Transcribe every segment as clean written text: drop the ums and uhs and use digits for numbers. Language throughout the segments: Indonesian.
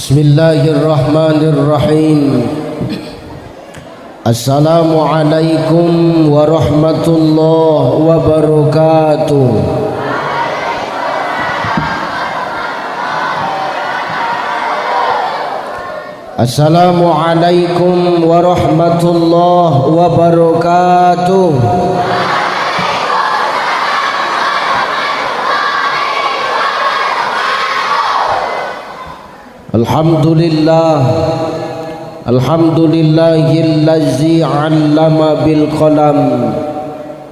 Bismillahirrahmanirrahim. Assalamualaikum warahmatullahi wabarakatuh. Assalamualaikum warahmatullahi wabarakatuh. Alhamdulillah, alhamdulillahillazi 'allama bil qalam,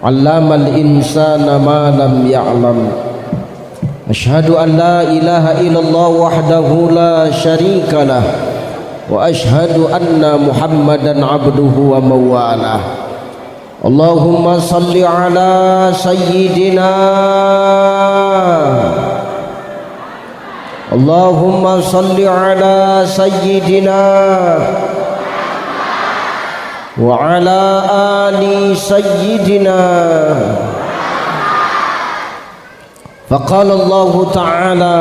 'allamal insana ma lam ya'lam. Asyhadu an la ilaha illallah wahdahu la syarikalah wa asyhadu anna Muhammadan 'abduhu wa mawalah. Allahumma salli ala sayyidina, Allahumma salli ala sayyidina wa ala ali sayyidina. Faqala Allah ta'ala,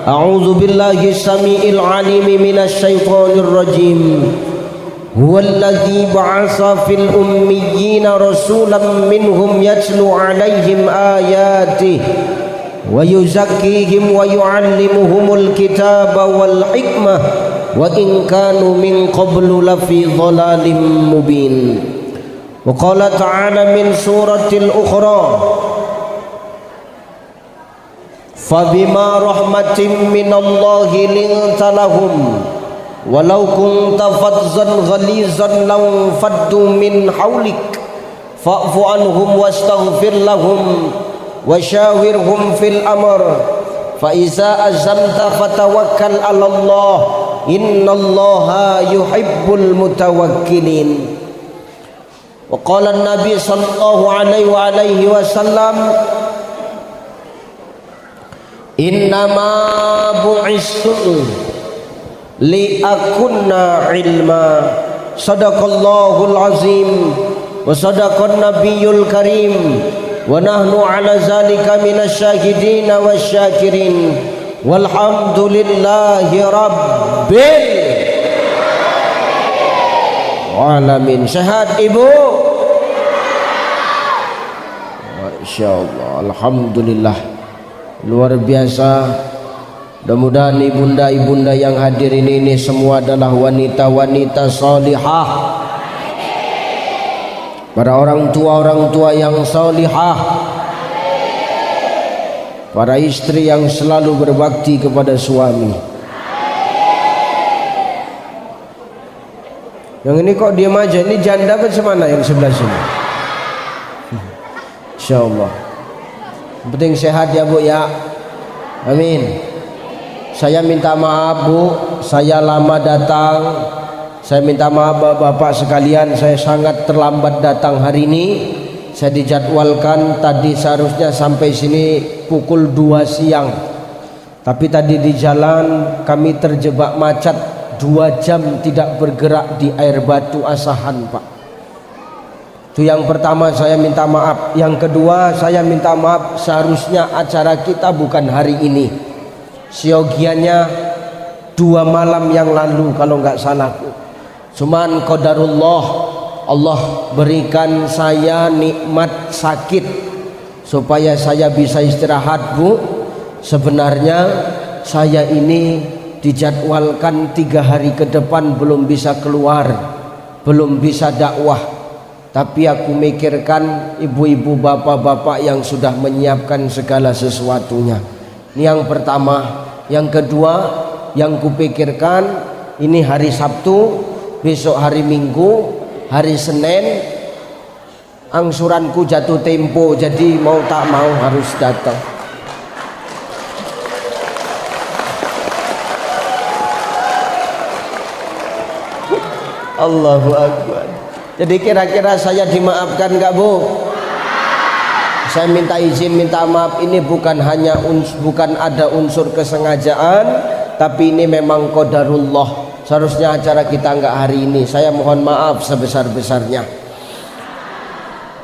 a'udzu billahi samii'il 'aliim minasy syaithaanir rajiim. Huwallazi ba'atsa fil ummiyyiina rasuulan minhum yatlu 'alaihim aayaatihi wa yuzakkihim wa yu'allimuhumul kitaba wal hikmah wa in kanu min qablu lafi dhalalin mubin. Wa qala ta'ala min suratil ukhra, fabima rahmatin minallahi linta lahum walau kunta fazzan ghalizan law faddu min hawlik fa'fu anhum wastaghfir lahum wasyawirhum fil amr fa iza azamta fatawakkal 'ala Allah innallaha yuhibbul mutawakkilin. Wa qala an-nabi sallallahu alaihi wasallam, innama bu'istu li akunna ilma. Sadaqallahul azim wa sadaqan nabiyyul karim wa nahnu ala zalika minasyahidin wasyakirin walhamdulillahi rabbil alamin. Sehat ibu? Masyaallah, alhamdulillah, luar biasa. Mudah-mudahan ibunda-ibunda yang hadir ini semua adalah wanita-wanita salihah, para orang tua yang salihah, para istri yang selalu berbakti kepada suami. Yang ini kok diam aja? Ini janda apa semana yang sebelah sini? Insyaallah. Yang penting sehat ya Bu ya. Amin. Saya minta maaf Bu, saya lama datang. Saya minta maaf Bapak sekalian, saya sangat terlambat datang hari ini. Saya dijadwalkan tadi seharusnya sampai sini pukul 2 siang. Tapi tadi di jalan kami terjebak macet 2 jam tidak bergerak di Air Batu Asahan Pak. Itu yang pertama, saya minta maaf. Yang kedua, saya minta maaf, seharusnya acara kita bukan hari ini. Siogiannya 2 malam yang lalu kalau nggak salahku. Cuman qadarullah, Allah berikan saya nikmat sakit supaya saya bisa istirahat Bu. Sebenarnya saya ini dijadwalkan 3 hari ke depan belum bisa keluar, belum bisa dakwah. Tapi aku mikirkan ibu-ibu bapak-bapak yang sudah menyiapkan segala sesuatunya. Ini yang pertama. Yang kedua, yang kupikirkan ini hari Sabtu, besok hari Minggu, hari Senin angsuranku jatuh tempo, jadi mau tak mau harus datang. Allahu Akbar. Jadi kira-kira saya dimaafkan gak Bu? Saya minta izin, minta maaf, ini bukan hanya bukan ada unsur kesengajaan, tapi ini memang qadarullah. Seharusnya acara kita enggak hari ini. Saya mohon maaf sebesar-besarnya.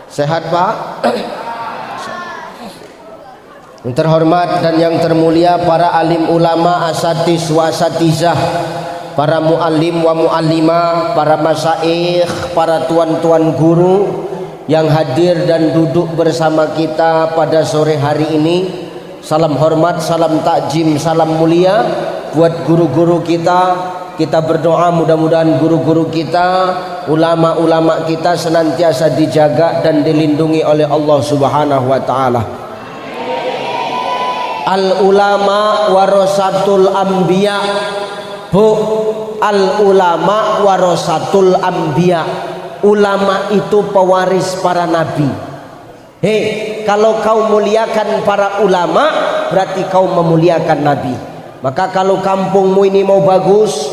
Sehat Pak? Yang terhormat dan yang termulia para alim ulama, asatiz wa asatizah, para muallim wa muallimah, para masyayikh, para tuan-tuan guru yang hadir dan duduk bersama kita pada sore hari ini. Salam hormat, salam takjim, salam mulia buat guru-guru kita. Kita berdoa mudah-mudahan guru-guru kita, ulama-ulama kita senantiasa dijaga dan dilindungi oleh Allah Subhanahu wa taala. Al ulama warasatul anbiya. Bu, al ulama warasatul anbiya. Ulama itu pewaris para nabi. Hei, kalau kau muliakan para ulama, berarti kau memuliakan nabi. Maka kalau kampungmu ini mau bagus,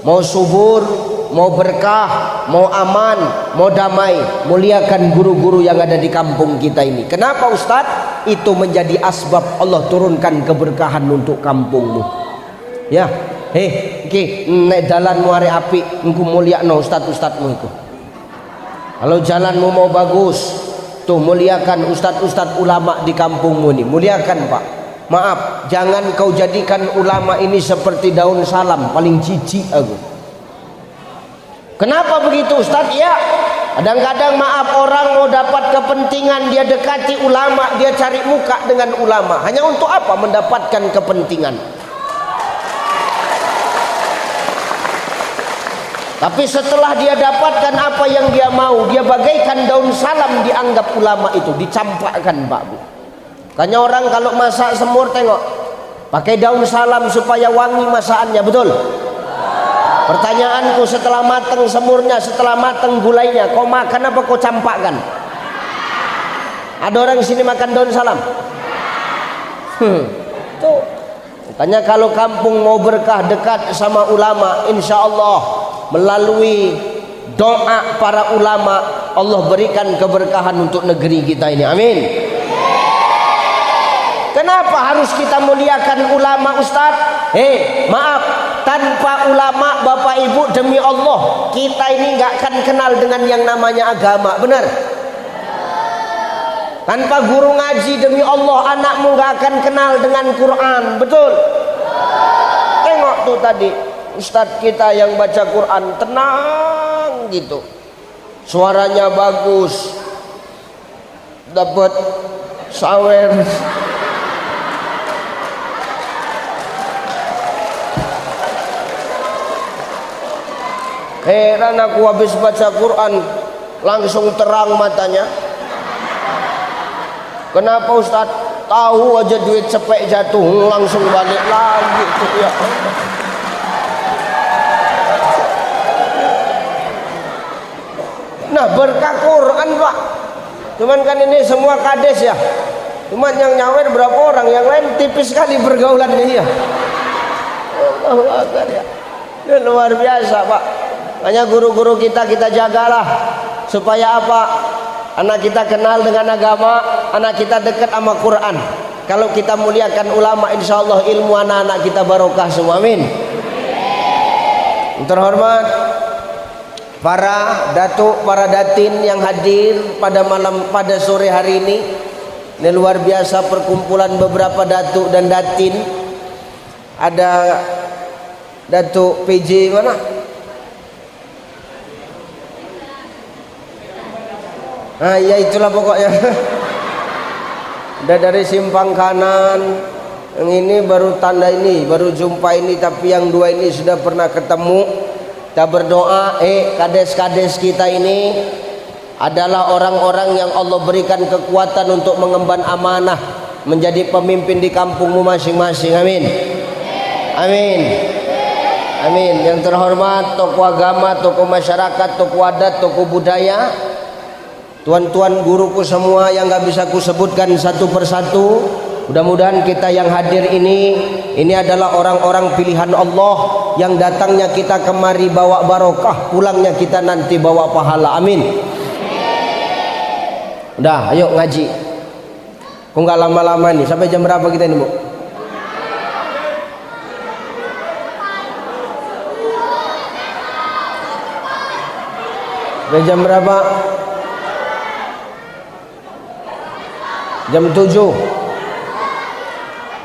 mau subur, mau berkah, mau aman, mau damai, muliakan guru-guru yang ada di kampung kita ini. Kenapa Ustadz? Itu menjadi asbab Allah turunkan keberkahan untuk kampungmu. Ya, iki nek dalanmu arek apik, engko mulyakno ustad-ustadmu iku. Kalau jalanmu mau bagus, tuh muliakan ustad-ustad ulama di kampungmu ini. Muliakan, Pak. Maaf, jangan kau jadikan ulama ini seperti daun salam, paling jijik aku. Kenapa begitu Ustaz? Ya, kadang-kadang maaf, orang mau dapat kepentingan, dia dekati ulama, dia cari muka dengan ulama. Hanya untuk apa? Mendapatkan kepentingan. Tapi setelah dia dapatkan apa yang dia mau, dia bagaikan daun salam dianggap ulama itu, dicampakkan, Pak Bu. Makanya orang kalau masak semur, tengok, pakai daun salam supaya wangi masakannya, betul? Pertanyaanku, setelah mateng semurnya, setelah mateng gulainya, kau makan apa kau campakkan? Ada orang di sini makan daun salam? Tuh. Makanya kalau kampung mau berkah, dekat sama ulama, insya Allah melalui doa para ulama, Allah berikan keberkahan untuk negeri kita ini. Amin. Kenapa harus kita muliakan ulama, Ustaz? Maaf, tanpa ulama Bapak Ibu, demi Allah kita ini nggak akan kenal dengan yang namanya agama. Benar? Tanpa guru ngaji, demi Allah anakmu nggak akan kenal dengan Quran. Betul? Tengok tuh tadi Ustadz kita yang baca Quran tenang gitu, suaranya bagus, dapat sawer. Heran aku, habis baca Quran langsung terang matanya. Kenapa Ustaz? Tahu aja duit cepek jatuh langsung balik lagi tuh, ya. Nah, berkah Quran, Pak. Cuman kan ini semua kades ya. Cuman yang nyawer berapa orang, yang lain tipis sekali pergaulannya ya. Allahu Akbar ya. Ini luar biasa, Pak. Hanya guru-guru kita jagalah supaya apa? Anak kita kenal dengan agama, anak kita dekat sama Quran. Kalau kita muliakan ulama, insya Allah ilmu anak-anak kita barokah semua. Amin. Terhormat para datuk, para datin yang hadir pada sore hari ini. Ini luar biasa perkumpulan beberapa datuk dan datin. Ada Datuk PJ mana? Nah, ya itulah pokoknya. Udah dari simpang kanan. Yang ini baru tanda ini, baru jumpa ini, tapi yang dua ini sudah pernah ketemu. Kita berdoa, kades-kades kita ini adalah orang-orang yang Allah berikan kekuatan untuk mengemban amanah, menjadi pemimpin di kampungmu masing-masing. Amin. Amin. Amin. Yang terhormat tokoh agama, tokoh masyarakat, tokoh adat, tokoh budaya, tuan-tuan guruku semua yang gak bisa ku sebutkan satu persatu. Mudah-mudahan kita yang hadir ini adalah orang-orang pilihan Allah yang datangnya kita kemari bawa barokah, pulangnya kita nanti bawa pahala. Amin. Udah, ayo ngaji. Kok nggak lama-lama nih? Sampai jam berapa kita ini, Bu? Sampai jam berapa? Jam 7.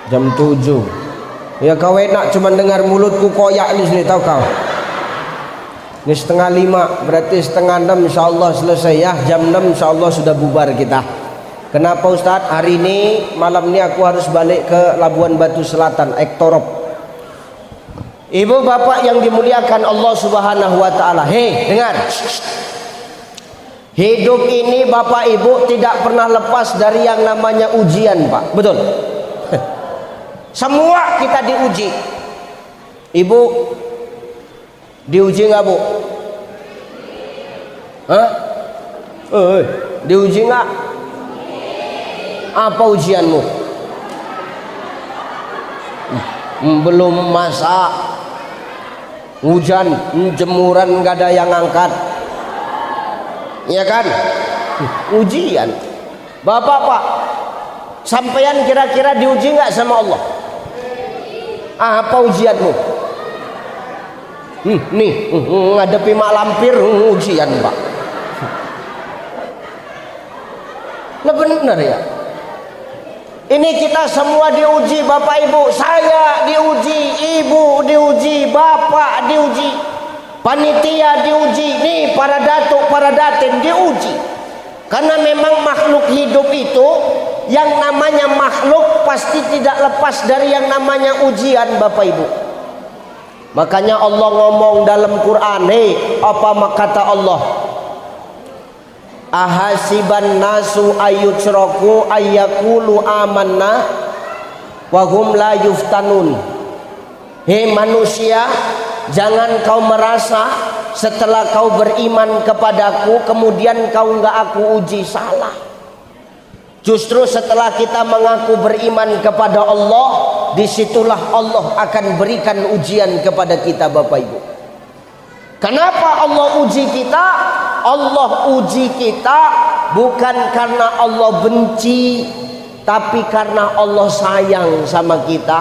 Jam 7. Ya kau enak cuman dengar mulutku koyak di sini, tahu kau? Ini 4:30, berarti 5:30 insyaallah selesai ya. Jam 6 insyaallah sudah bubar kita. Kenapa Ustadz? Hari ini malam ini aku harus balik ke Labuan Batu Selatan, Ektorop. Ibu bapak yang dimuliakan Allah Subhanahu wa taala. Hei, dengar. Hidup ini bapak ibu tidak pernah lepas dari yang namanya ujian, Pak. Betul? Semua kita diuji. Ibu diuji nggak, Bu? Hah? Diuji nggak? Apa ujianmu? Belum masak, hujan, jemuran nggak ada yang angkat, ya kan? Ujian. Bapak Pak, sampeyan kira-kira diuji nggak sama Allah? Apa ujianmu? Nih ngadepi mak lampir ujian, Pak. Nah benar ya. Ini kita semua diuji, Bapak Ibu. Saya diuji, Ibu diuji, Bapak diuji, panitia diuji, nih para datuk, para datin diuji. Karena memang makhluk hidup itu, yang namanya makhluk pasti tidak lepas dari yang namanya ujian, Bapak Ibu. Makanya Allah ngomong dalam Quran, hei, apa kata Allah? Ahasiban nasu ayyutraku ayyakulu amanna wa hum la yuftanun. Hei manusia, jangan kau merasa setelah kau beriman kepadaku kemudian kau enggak aku uji. Salah. Justru setelah kita mengaku beriman kepada Allah, disitulah Allah akan berikan ujian kepada kita, Bapak Ibu. Kenapa Allah uji kita? Allah uji kita bukan karena Allah benci, tapi karena Allah sayang sama kita.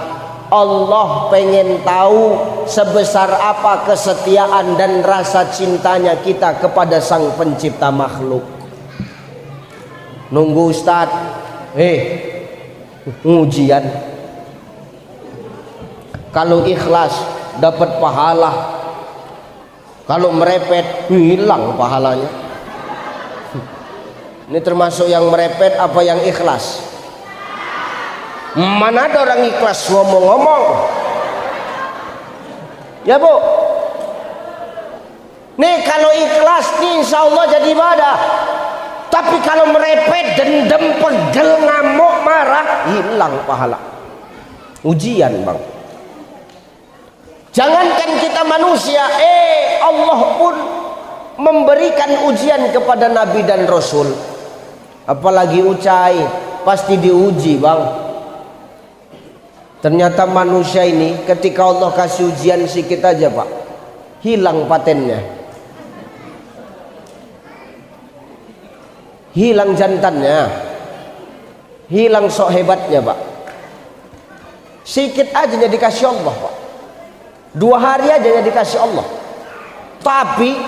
Allah pengen tahu sebesar apa kesetiaan dan rasa cintanya kita kepada Sang Pencipta makhluk. Nunggu Ustaz, ujian. Kalau ikhlas dapat pahala, kalau merepet hilang pahalanya. Ini termasuk yang merepet apa yang ikhlas? Mana ada orang ikhlas ngomong-ngomong? Ya Bu. Nih kalau ikhlas nih insya Allah jadi ibadah. Tapi kalau merepet, dendam, pegel, ngamuk, marah, hilang pahala. Ujian, Bang. Jangankan kita manusia, Allah pun memberikan ujian kepada Nabi dan Rasul. Apalagi Ucai, pasti diuji, Bang. Ternyata manusia ini ketika Allah kasih ujian sikit aja, Pak, hilang patennya, hilang jantannya, hilang sok hebatnya, Pak. Sikit aja jadi kasih Allah, Pak. 2 hari aja yang dikasih Allah, tapi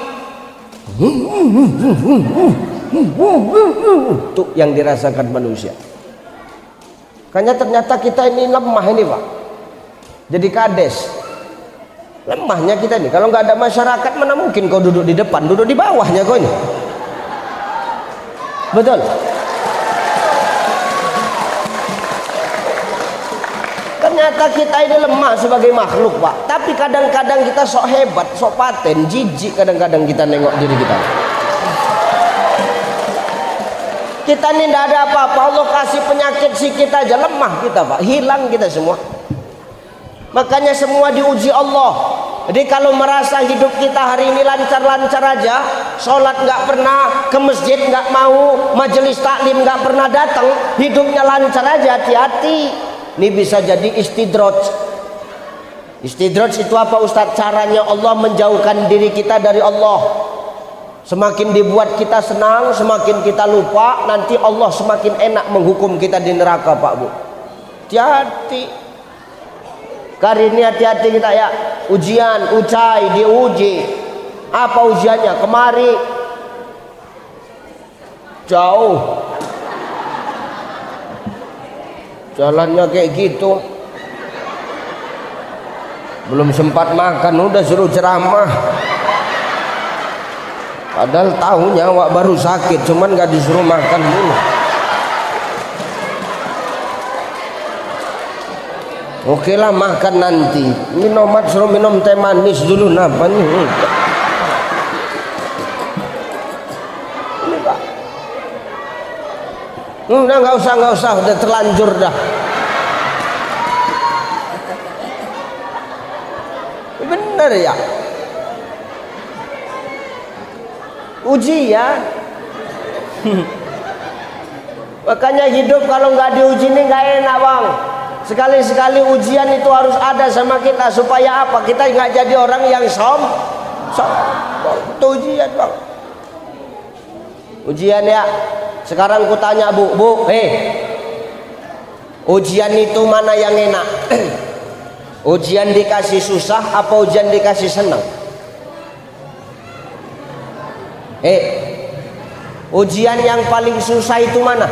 itu yang dirasakan manusia. Karena ternyata kita ini lemah ini, Pak. Jadi kades. Lemahnya kita ini. Kalau nggak ada masyarakat mana mungkin kau duduk di depan, duduk di bawahnya kau ini. Betul. Ternyata kita ini lemah sebagai makhluk, Pak. Tapi kadang-kadang kita sok hebat, sok paten, jijik kadang-kadang kita nengok diri kita. Kita ini tidak ada apa-apa. Allah kasih penyakit sikit aja, lemah kita, Pak. Hilang kita semua. Makanya semua diuji Allah. Jadi kalau merasa hidup kita hari ini lancar-lancar aja, sholat nggak pernah, ke masjid nggak mau, majelis taklim nggak pernah datang, hidupnya lancar aja, hati-hati. Ini bisa jadi istidraj. Istidraj itu apa, Ustadz? Caranya Allah menjauhkan diri kita dari Allah. Semakin dibuat kita senang, semakin kita lupa, nanti Allah semakin enak menghukum kita di neraka, Pak Bu. Hati-hati. Kali ini hati-hati kita ya. Ujian, Ucai diuji. Apa ujiannya? Kemari jauh. Jalannya kayak gitu. Belum sempat makan udah suruh ceramah. Padahal tahunya awak baru sakit, cuman gak disuruh makan dulu. Oke lah, makan nanti. Minum suruh minum teh manis dulu, napa nih? Ini Pak. Udah nggak usah, udah terlanjur dah. Bener ya. Ujian. Makanya hidup kalau nggak diuji ini nggak enak bang. Sekali-sekali ujian itu harus ada sama kita supaya apa? Kita nggak jadi orang yang itu ujian bang. Ujian ya. Sekarang ku tanya bu, ujian itu mana yang enak? Ujian dikasih susah apa ujian dikasih senang? Ujian yang paling susah itu mana?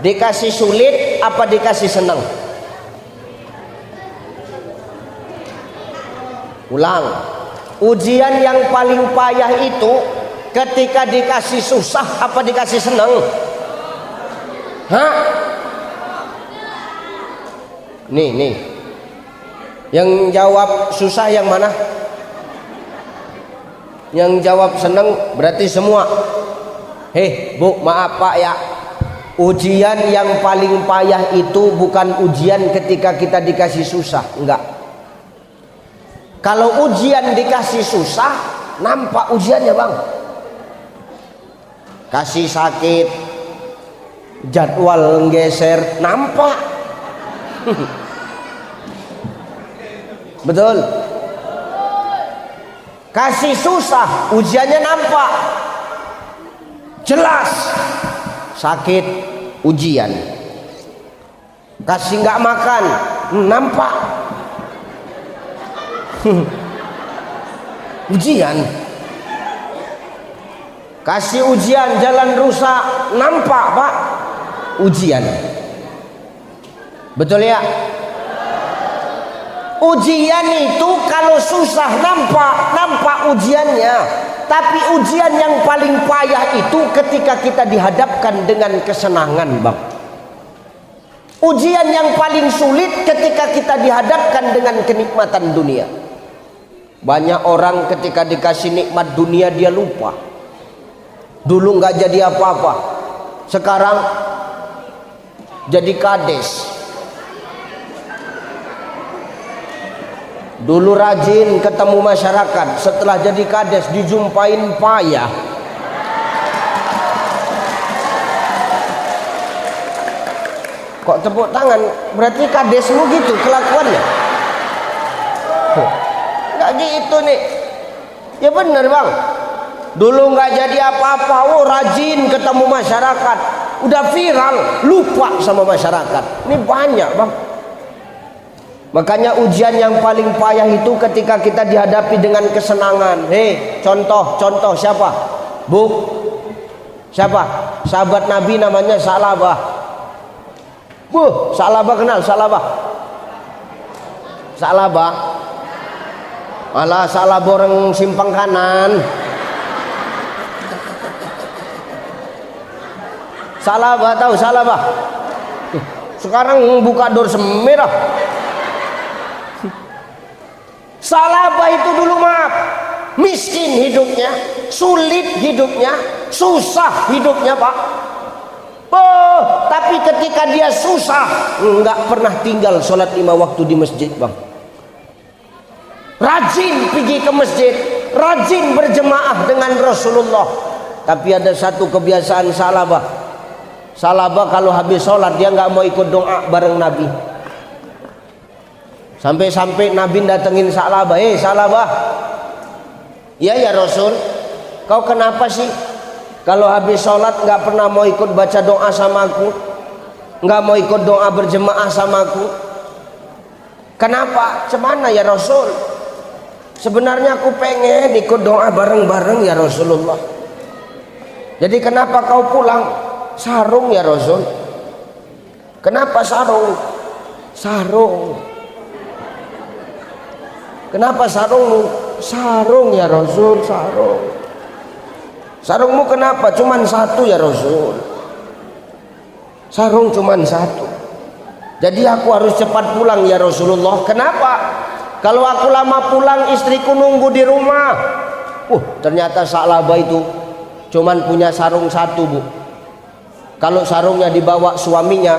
Dikasih sulit apa dikasih senang? Ulang. Ujian yang paling payah itu ketika dikasih susah apa dikasih senang? Hah? Nih. Yang jawab susah yang mana? Yang jawab senang berarti semua. Bu, maaf Pak ya. Ujian yang paling payah itu bukan ujian ketika kita dikasih susah, enggak. Kalau ujian dikasih susah, nampak ujiannya bang. Kasih sakit, jadwal geser, nampak. Betul. Kasih susah, ujiannya nampak. Jelas. Sakit, ujian. Kasih nggak makan, nampak. Ujian. Kasih ujian jalan rusak, nampak Pak. Ujian. Betul ya? Ujian itu kalau susah nampak ujiannya. Tapi ujian yang paling payah itu ketika kita dihadapkan dengan kesenangan bang. Ujian yang paling sulit ketika kita dihadapkan dengan kenikmatan dunia. Banyak orang ketika dikasih nikmat dunia dia lupa. Dulu nggak jadi apa-apa, sekarang jadi kades. Dulu rajin ketemu masyarakat, setelah jadi kades dijumpain payah. Kok tepuk tangan? Berarti kadesmu gitu kelakuannya? Nggak gitu nih. Ya bener bang. Dulu nggak jadi apa-apa, rajin ketemu masyarakat, udah viral, lupa sama masyarakat. Ini banyak bang. Makanya ujian yang paling payah itu ketika kita dihadapi dengan kesenangan. Contoh siapa? Bu, siapa? Sahabat Nabi namanya Sa'labah. Bu, Sa'labah kenal? Sa'labah. Malah Sa'labah orang simpang kanan. Sa'labah tahu Sa'labah? Sekarang buka dor semerah. Sa'labah itu dulu maaf, miskin hidupnya, sulit hidupnya, susah hidupnya Pak. Tapi ketika dia susah, nggak pernah tinggal sholat 5 waktu di masjid bang. Rajin pergi ke masjid, rajin berjemaah dengan Rasulullah. Tapi ada satu kebiasaan Sa'labah. Sa'labah kalau habis sholat dia nggak mau ikut doa bareng Nabi. Sampai-sampai Nabi datengin Sa'labah. Sa'labah, ya Rasul, kau kenapa sih kalau habis sholat nggak pernah mau ikut baca doa sama aku, nggak mau ikut doa berjemaah sama aku? Kenapa? Cemana ya Rasul? Sebenarnya aku pengen ikut doa bareng-bareng ya Rasulullah. Jadi kenapa kau pulang? Sarung ya Rasul. Kenapa sarung? Sarung. Kenapa sarungmu? Sarung ya Rasul, sarung. Sarungmu kenapa? Cuman satu ya Rasul. Sarung cuman satu. Jadi aku harus cepat pulang ya Rasulullah. Kenapa? Kalau aku lama pulang istriku nunggu di rumah. Ternyata Sa'labah itu cuman punya sarung satu, Bu. Kalau sarungnya dibawa suaminya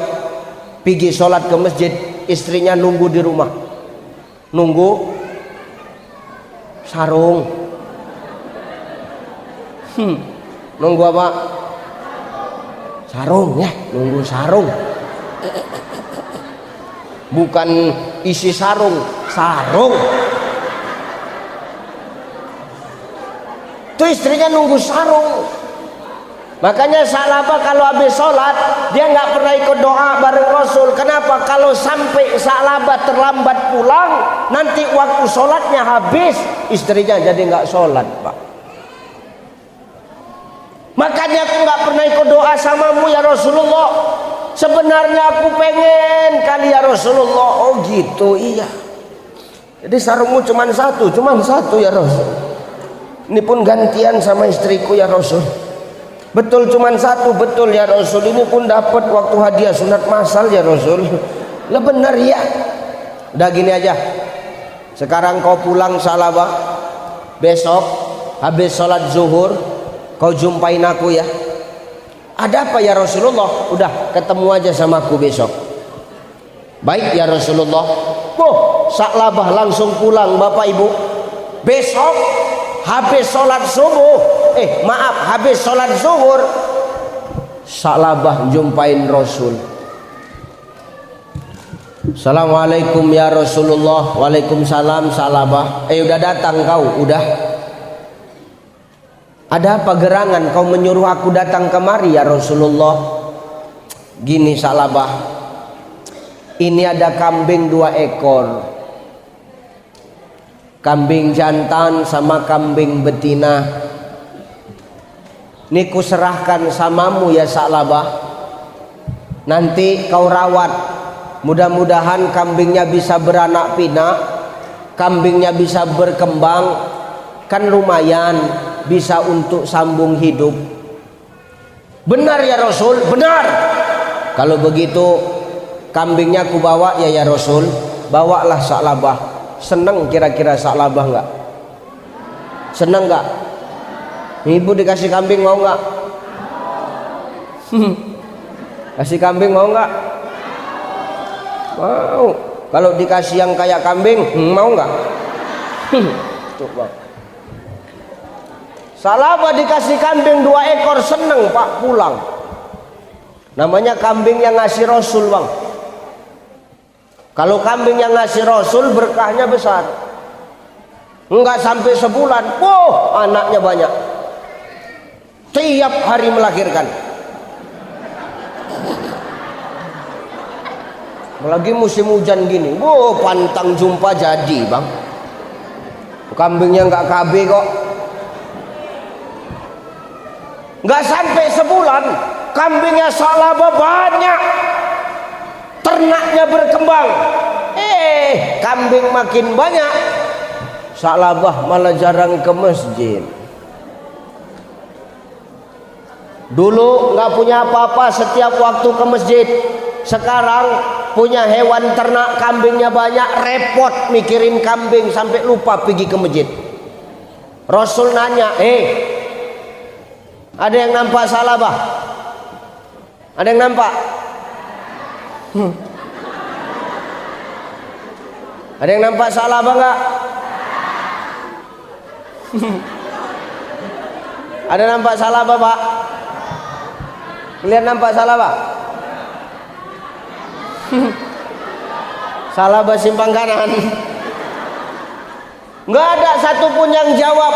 pergi sholat ke masjid, istrinya nunggu di rumah. Nunggu sarung. Nunggu apa? Sarung ya, nunggu sarung. Bukan isi sarung, sarung. Itu istrinya nunggu sarung. Makanya Sa'labah kalau habis sholat dia nggak pernah ikut doa bareng Rasul. Kenapa? Kalau sampai Sa'labah terlambat pulang, nanti waktu sholatnya habis, istrinya jadi nggak sholat, Pak. Makanya aku nggak pernah ikut doa samamu ya Rasulullah. Sebenarnya aku pengen kali ya Rasulullah. Oh gitu, iya. Jadi sarungmu cuman satu ya Rasul. Ini pun gantian sama istriku ya Rasul. Betul cuman satu, betul ya Rasul. Ini pun dapat waktu hadiah sunat masal ya Rasul. Lah benar ya. Udah gini aja. Sekarang kau pulang Sa'labah. Besok habis sholat zuhur kau jumpain aku ya. Ada apa ya Rasulullah? Udah ketemu aja sama aku besok. Baik ya Rasulullah. Sa'labah langsung pulang Bapak Ibu. Besok habis sholat subuh, habis sholat zuhur, Sa'labah jumpain Rasul. Assalamualaikum ya Rasulullah. Waalaikumsalam Sa'labah. Udah datang kau? Udah. Ada apa gerangan kau menyuruh aku datang kemari ya Rasulullah? Gini Sa'labah, ini ada kambing 2 ekor, kambing jantan sama kambing betina. Ini kuserahkan samamu ya Sa'labah. Nanti kau rawat. Mudah-mudahan kambingnya bisa beranak pinak, kambingnya bisa berkembang, kan lumayan bisa untuk sambung hidup. Benar ya Rasul? Benar. Kalau begitu kambingnya ku bawa ya Rasul. Bawalah Sa'labah. Seneng kira-kira Sa'labah enggak? Seneng enggak? Ibu dikasih kambing mau enggak? Kasih kambing mau enggak? Mau. Kalau dikasih yang kayak kambing mau enggak? Tuh Bang. Sa'labah dikasih kambing 2 ekor seneng Pak pulang. Namanya kambing yang ngasih Rasul Bang. Kalau kambing yang ngasih Rasul berkahnya besar. Enggak sampai sebulan, anaknya banyak. Tiap hari melahirkan. Apalagi musim hujan gini, pantang jumpa jadi Bang. Kambingnya enggak KB kok. Enggak sampai sebulan kambingnya Sa'labah banyak, ternaknya berkembang. Kambing makin banyak, Sa'labah malah jarang ke masjid. Dulu nggak punya apa-apa, setiap waktu ke masjid. Sekarang punya hewan ternak, kambingnya banyak, repot mikirin kambing sampai lupa pergi ke masjid. Rasul nanya, ada yang nampak Sa'labah? Ada yang nampak? Ada yang nampak Sa'labah enggak? Ada nampak Sa'labah Pak? Kalian nampak Sa'labah? Sa'labah simpang kanan. Enggak ada satupun yang jawab.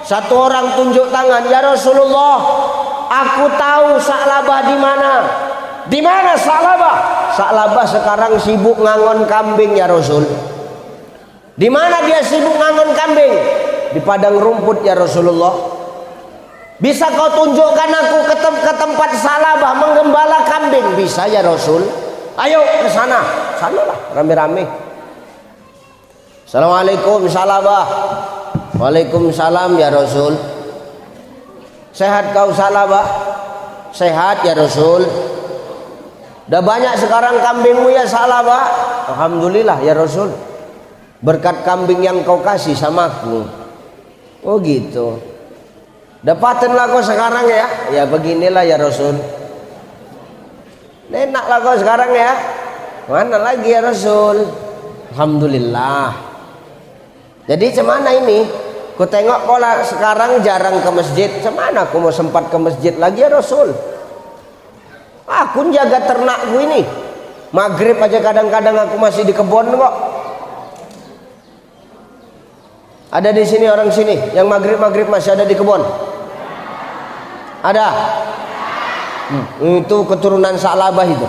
Satu orang tunjuk tangan, ya Rasulullah, aku tahu Sa'labah di mana. Di mana Sa'labah? Sa'labah sekarang sibuk ngangon kambing ya Rasul. Di mana dia sibuk ngangon kambing? Di padang rumput ya Rasulullah. Bisa kau tunjukkan aku ke tempat Salabah menggembala kambing? Bisa ya Rasul. Ayo ke sana. Sanalah rame-rame. Assalamualaikum Salabah. Waalaikumsalam ya Rasul. Sehat kau Salabah? Sehat ya Rasul. Udah banyak sekarang kambingmu ya Salabah? Alhamdulillah ya Rasul. Berkat kambing yang kau kasih sama aku. Oh gitu. Dapatinlah kau sekarang ya. Ya beginilah ya Rasul. Enaklah kau sekarang ya. Mana lagi ya Rasul? Alhamdulillah. Jadi cemana ini? Ku tengok kau sekarang jarang ke masjid. Cemana aku mau sempat ke masjid lagi ya Rasul? Aku jaga ternakku ini. Maghrib aja kadang-kadang aku masih di kebun kok. Ada di sini orang sini yang maghrib masih ada di kebun. Ada. Itu keturunan Salabah itu.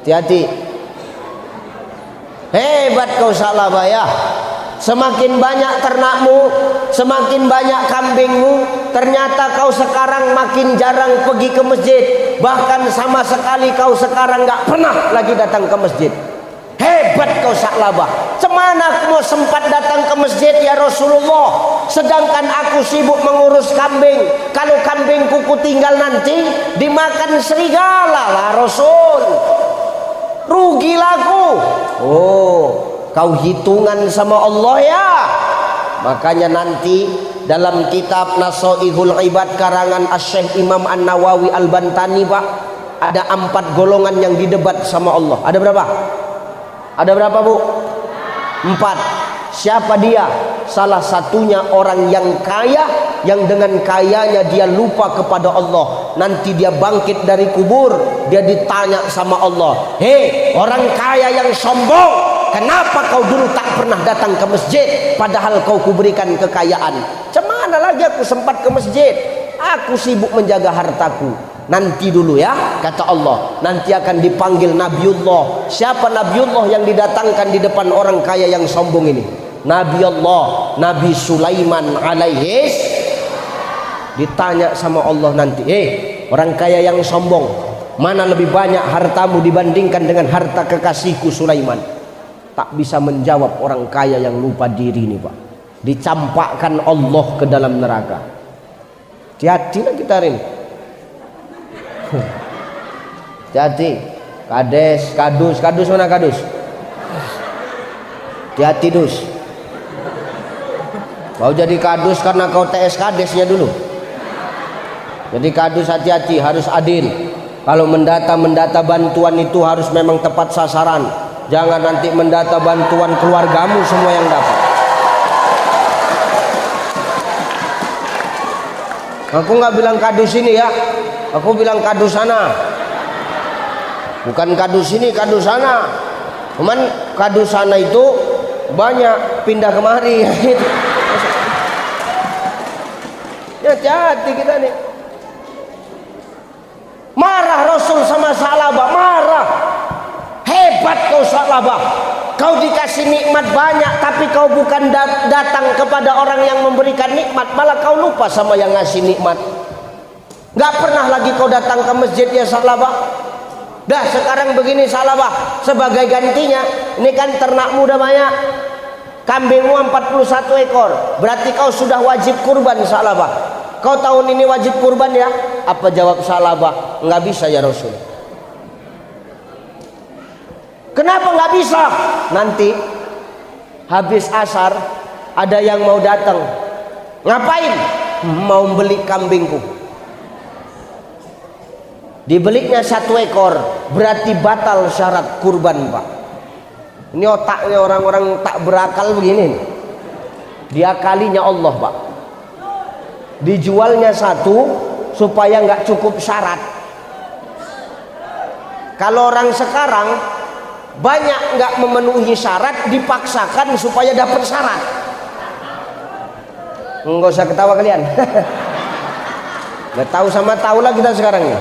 Hati-hati. Hebat kau Salabah ya. Semakin banyak ternakmu, semakin banyak kambingmu, ternyata kau sekarang makin jarang pergi ke masjid. Bahkan sama sekali kau sekarang gak pernah lagi datang ke masjid. Hebat kau Salabah. Cemana aku mau sempat datang ke masjid ya Rasulullah, sedangkan aku sibuk mengurus kambing. Kalau kambingku ku tinggal nanti dimakan serigala lah Rasul. Rugilah aku. Oh, kau hitungan sama Allah ya. Makanya nanti dalam kitab Nasaihul Ibad karangan Asy-Syaikh Imam An-Nawawi Al-Bantani Pak, ada 4 golongan yang didebat sama Allah. Ada berapa? Ada berapa Bu? 4. Siapa dia? Salah satunya orang yang kaya, yang dengan kayanya dia lupa kepada Allah. Nanti dia bangkit dari kubur, dia ditanya sama Allah, hei orang kaya yang sombong, kenapa kau dulu tak pernah datang ke masjid padahal kau kuberikan kekayaan? Cemana lagi aku sempat ke masjid? Aku sibuk menjaga hartaku. Nanti dulu ya, kata Allah, nanti akan dipanggil Nabiullah. Siapa Nabiullah yang didatangkan di depan orang kaya yang sombong ini? Nabi Allah, Nabi Sulaiman alaihis. Ditanya sama Allah nanti, orang kaya yang sombong, mana lebih banyak hartamu dibandingkan dengan harta kekasihku Sulaiman? Tak bisa menjawab orang kaya yang lupa diri ini Pak. Dicampakkan Allah ke dalam neraka. Hati-hatilah kita hari ini. Hati-hati. Kadus mana kadus? Hati-hati dus. Kau jadi kadus karena kau TS kadesnya dulu. Jadi kadus hati-hati, harus adil. Kalau mendata bantuan itu harus memang tepat sasaran. Jangan nanti mendata bantuan keluargamu semua yang dapat. Aku nggak bilang kadus ini ya, aku bilang kadus sana. Bukan kadus ini, kadus sana. Cuman kadus sana itu banyak pindah kemari. Ya hati-hati kita nih. Marah Rasul sama Salabah, marah. Hebat kau Salabah. Kau dikasih nikmat banyak, tapi kau bukan datang kepada orang yang memberikan nikmat, malah kau lupa sama yang ngasih nikmat. Gak pernah lagi kau datang ke masjid ya Salabah. Dah sekarang begini Salabah, sebagai gantinya, ini kan ternakmu udah banyak, kambingmu 41 ekor, berarti kau sudah wajib kurban Salabah. Kau tahun ini wajib kurban ya? Apa jawab Salabah? Nggak bisa ya Rasul. Kenapa nggak bisa? Nanti habis asar ada yang mau datang. Ngapain? Mau beli kambingku. Dibelinya 1 ekor, berarti batal syarat kurban Pak. Ini otaknya orang-orang tak berakal begini. Diakalinya Allah Pak. Dijualnya 1 supaya nggak cukup syarat. Kalau orang sekarang banyak nggak memenuhi syarat, dipaksakan supaya dapat syarat. Nggak usah ketawa kalian. Nggak tahu sama tahu lah kita sekarang nih.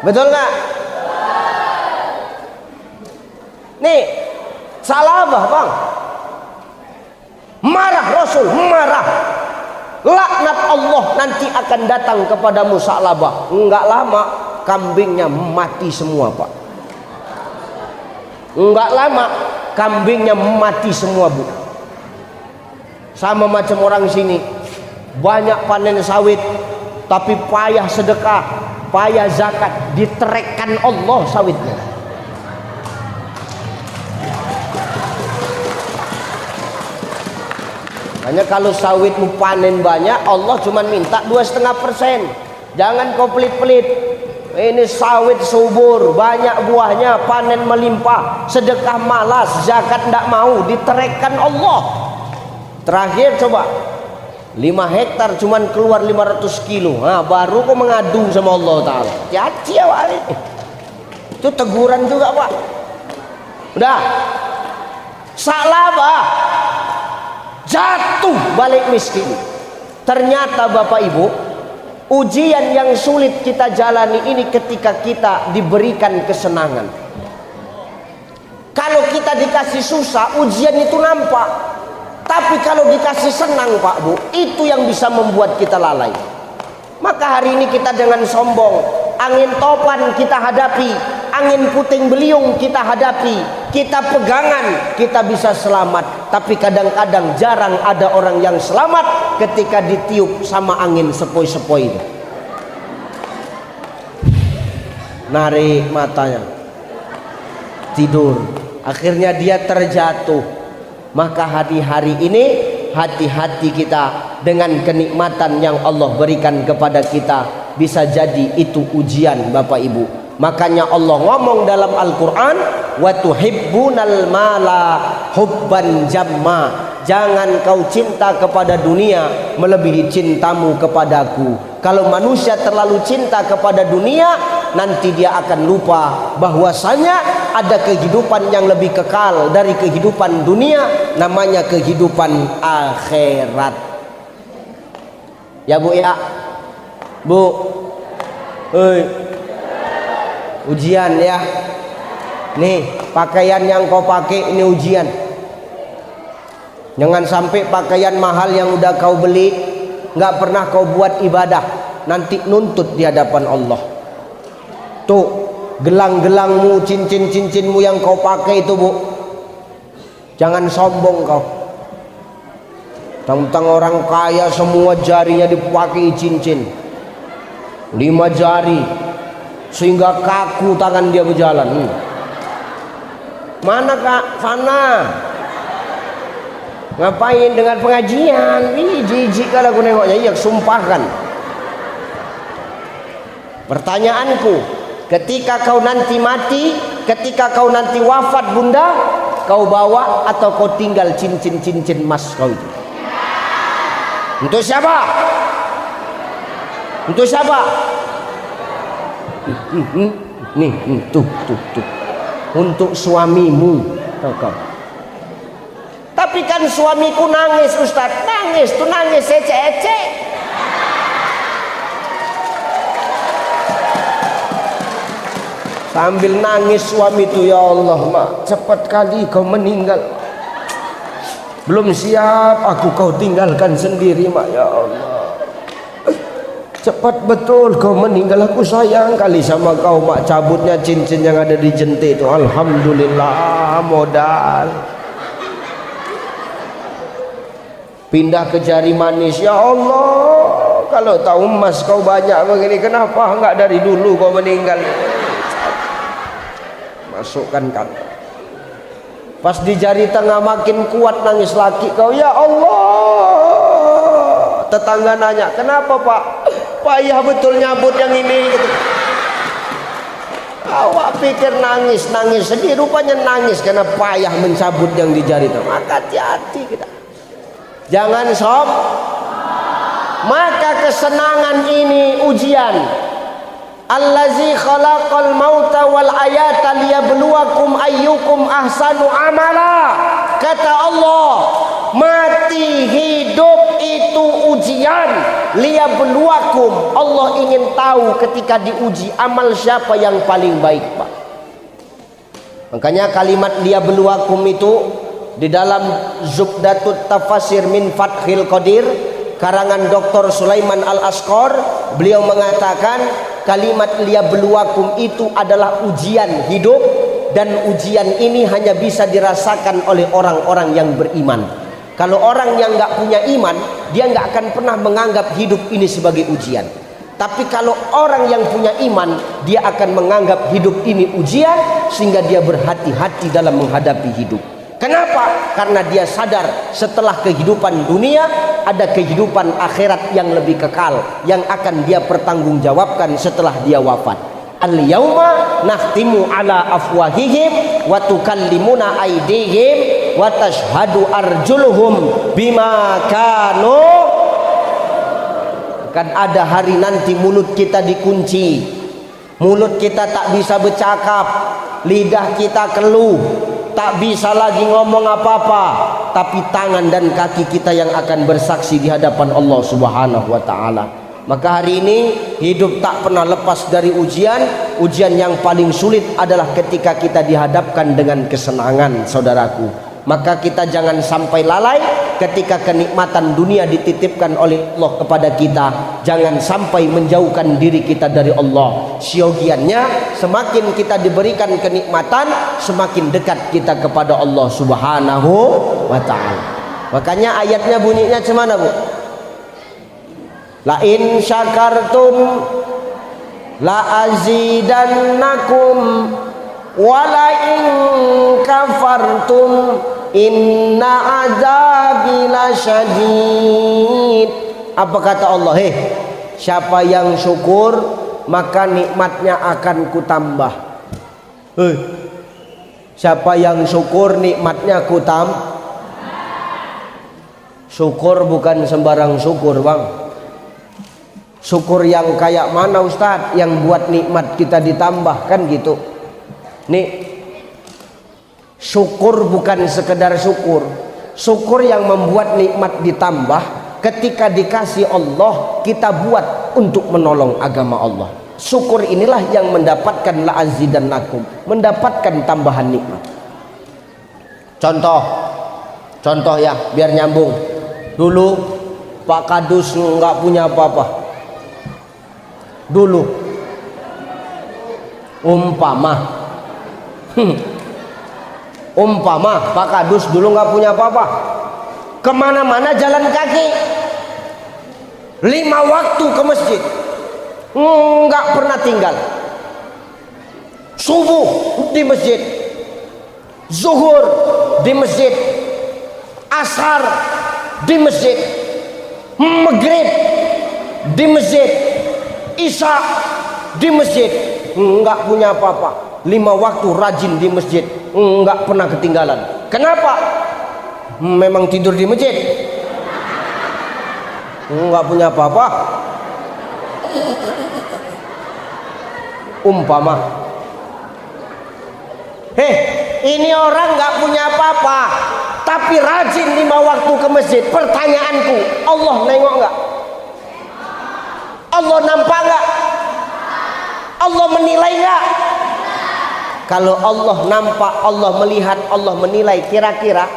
Betul nggak? Nih Salabah Bang, marah Rasul marah. Laknat Allah nanti akan datang kepadamu Sa'labah. Enggak lama kambingnya mati semua, Pak. Enggak lama kambingnya mati semua, Bu. Sama macam orang sini, banyak panen sawit tapi payah sedekah, payah zakat, diterekkan Allah sawitnya. Hanya kalau sawitmu panen banyak, Allah cuma minta 2,5%. Jangan kau pelit-pelit. Ini sawit subur, banyak buahnya, panen melimpah, sedekah malas, zakat tidak mau, diterekkan Allah. Terakhir coba 5 hektar cuman keluar 500 kilo. Nah, baru kau mengadu sama Allah Ta'ala. Hati-hati ya, Pak. Itu teguran juga, Pak. Udah. Sa'labah jatuh balik miskin. Ternyata Bapak Ibu, ujian yang sulit kita jalani ini ketika kita diberikan kesenangan. Kalau kita dikasih susah, ujian itu nampak. Tapi kalau dikasih senang, Pak Bu, itu yang bisa membuat kita lalai. Maka hari ini kita dengan sombong, angin topan kita hadapi, angin puting beliung kita hadapi, kita pegangan, kita bisa selamat. Tapi kadang-kadang jarang ada orang yang selamat ketika ditiup sama angin sepoi-sepoi. Narik matanya, tidur, akhirnya dia terjatuh. Maka hari-hari ini hati-hati kita dengan kenikmatan yang Allah berikan kepada kita. Bisa jadi itu ujian, Bapak Ibu. Makanya Allah ngomong dalam Al-Quran, wa tuhibbunal mala hubban jamma. Jangan kau cinta kepada dunia melebihi cintamu kepadaku. Kalau manusia terlalu cinta kepada dunia, nanti dia akan lupa bahwasanya ada kehidupan yang lebih kekal dari kehidupan dunia, namanya kehidupan akhirat. Ya Bu ya, Bu, ujian ya. Nih pakaian yang kau pakai ini ujian. Jangan sampai pakaian mahal yang udah kau beli nggak pernah kau buat ibadah, nanti nuntut di hadapan Allah. Tuh gelang-gelangmu, cincin-cincinmu yang kau pakai itu Bu, jangan sombong kau. Tentang orang kaya semua jarinya dipakai cincin, 5 jari, sehingga kaku tangan dia berjalan. Mana Kak? Sana. Ngapain dengan pengajian? Ih, jijik kalau aku nengoknya. Iya, sumpahkan. Pertanyaanku, ketika kau nanti mati, ketika kau nanti wafat Bunda, kau bawa atau kau tinggal cincin-cincin emas kau itu? Untuk siapa? Untuk siapa? Nih, tuh. Untuk suamimu. Kau. Tapi kan suamiku nangis Ustaz, nangis ecek-ecek. Sambil nangis suami itu, ya Allah mak, cepat kali kau meninggal. Belum siap aku kau tinggalkan sendiri mak, ya Allah. Cepat betul kau meninggal, aku sayang kali sama kau mak. Cabutnya cincin yang ada di jentik itu, alhamdulillah modal. Pindah ke jari manis, ya Allah, kalau tahu emas kau banyak begini, kenapa enggak dari dulu kau meninggal? Masukkan kan. Pas di jari tengah makin kuat nangis laki kau, ya Allah. Tetangga nanya, kenapa Pak? Payah betul nyabut yang ini gitu. Awak pikir nangis sedih, rupanya nangis karena payah mencabut yang di jari tengah. Maka hati-hati kita. Jangan sob. Maka kesenangan ini ujian. Allazi khalaqal mauta wal ayata liyabluwakum ayyukum ahsanu amala. Kata Allah, mati hidup itu ujian. Liyabluwakum, Allah ingin tahu ketika diuji amal siapa yang paling baik, Pak. Makanya kalimat liyabluwakum itu di dalam Zubdatut Tafasir min Fathil Qadir karangan Dr. Sulaiman Al-Asqar, beliau mengatakan kalimat liyabluwakum itu adalah ujian hidup, dan ujian ini hanya bisa dirasakan oleh orang-orang yang beriman. Kalau orang yang nggak punya iman, dia nggak akan pernah menganggap hidup ini sebagai ujian. Tapi kalau orang yang punya iman, dia akan menganggap hidup ini ujian, sehingga dia berhati-hati dalam menghadapi hidup. Kenapa? Karena dia sadar setelah kehidupan dunia ada kehidupan akhirat yang lebih kekal, yang akan dia pertanggungjawabkan setelah dia wafat. Al-yauma nakhtimu ala afwahihim wa tukallimuna aydihim wa tashhadu arjuluhum bima kanu. Akan ada hari nanti mulut kita dikunci, mulut kita tak bisa bercakap, lidah kita keluh, tak bisa lagi ngomong apa-apa, tapi tangan dan kaki kita yang akan bersaksi di hadapan Allah Subhanahu wa taala. Maka hari ini hidup tak pernah lepas dari ujian. Ujian yang paling sulit adalah ketika kita dihadapkan dengan kesenangan, saudaraku. Maka kita jangan sampai lalai ketika kenikmatan dunia dititipkan oleh Allah kepada kita. Jangan sampai menjauhkan diri kita dari Allah. Siogiannya, semakin kita diberikan kenikmatan, semakin dekat kita kepada Allah Subhanahu wa ta'ala. Makanya ayatnya bunyinya cemana, Bu? La in syakartum la azidannakum wa la in kafartum inna azabi lasyadid. Apa kata Allah? Siapa yang syukur maka nikmatnya akan kutambah. Siapa yang syukur nikmatnya kutambah. Syukur bukan sembarang syukur, Bang. Syukur yang kayak mana, Ustadz? Yang buat nikmat kita ditambah, kan gitu. Nih, syukur bukan sekedar syukur. Syukur yang membuat nikmat ditambah ketika dikasih Allah, kita buat untuk menolong agama Allah. Syukur inilah yang mendapatkan la'azidannakum, mendapatkan tambahan nikmat. Contoh ya, biar nyambung. Dulu Pak Kadus nggak punya apa-apa. Dulu umpama Pak Kadus dulu nggak punya apa-apa, kemana-mana jalan kaki, 5 waktu ke masjid, nggak pernah tinggal. Subuh di masjid, zuhur di masjid, asar di masjid, maghrib di masjid, isya di masjid. Enggak punya apa-apa, 5 waktu rajin di masjid, enggak pernah ketinggalan. Kenapa? Memang tidur di masjid, enggak punya apa-apa. Umpama ini orang enggak punya apa-apa tapi rajin 5 waktu ke masjid. Pertanyaanku, Allah nengok enggak? Allah nampak enggak? Allah menilai enggak? Kalau Allah nampak, Allah melihat, Allah menilai, kira-kira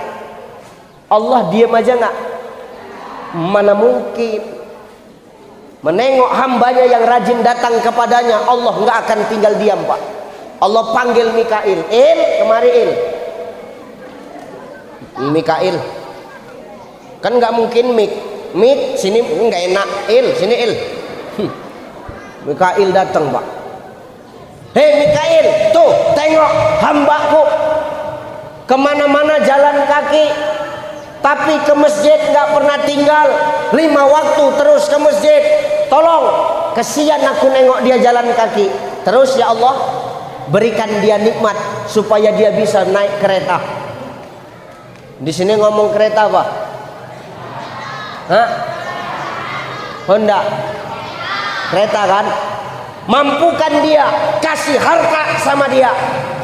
Allah diam aja enggak? Mana mungkin. Menengok hambanya yang rajin datang kepadanya, Allah enggak akan tinggal diam, Pak. Allah panggil Mikail, kemari Mikail. Kan enggak mungkin Mik sini enggak enak, sini Mikail datang, Pak. Mikail, tuh tengok hambaku kemana-mana jalan kaki, tapi ke masjid nggak pernah tinggal, 5 waktu terus ke masjid. Tolong, kesian aku nengok dia jalan kaki terus, ya Allah, berikan dia nikmat supaya dia bisa naik kereta. Di sini ngomong kereta apa? Honda. Kereta kan? Mampukan dia, kasih harta sama dia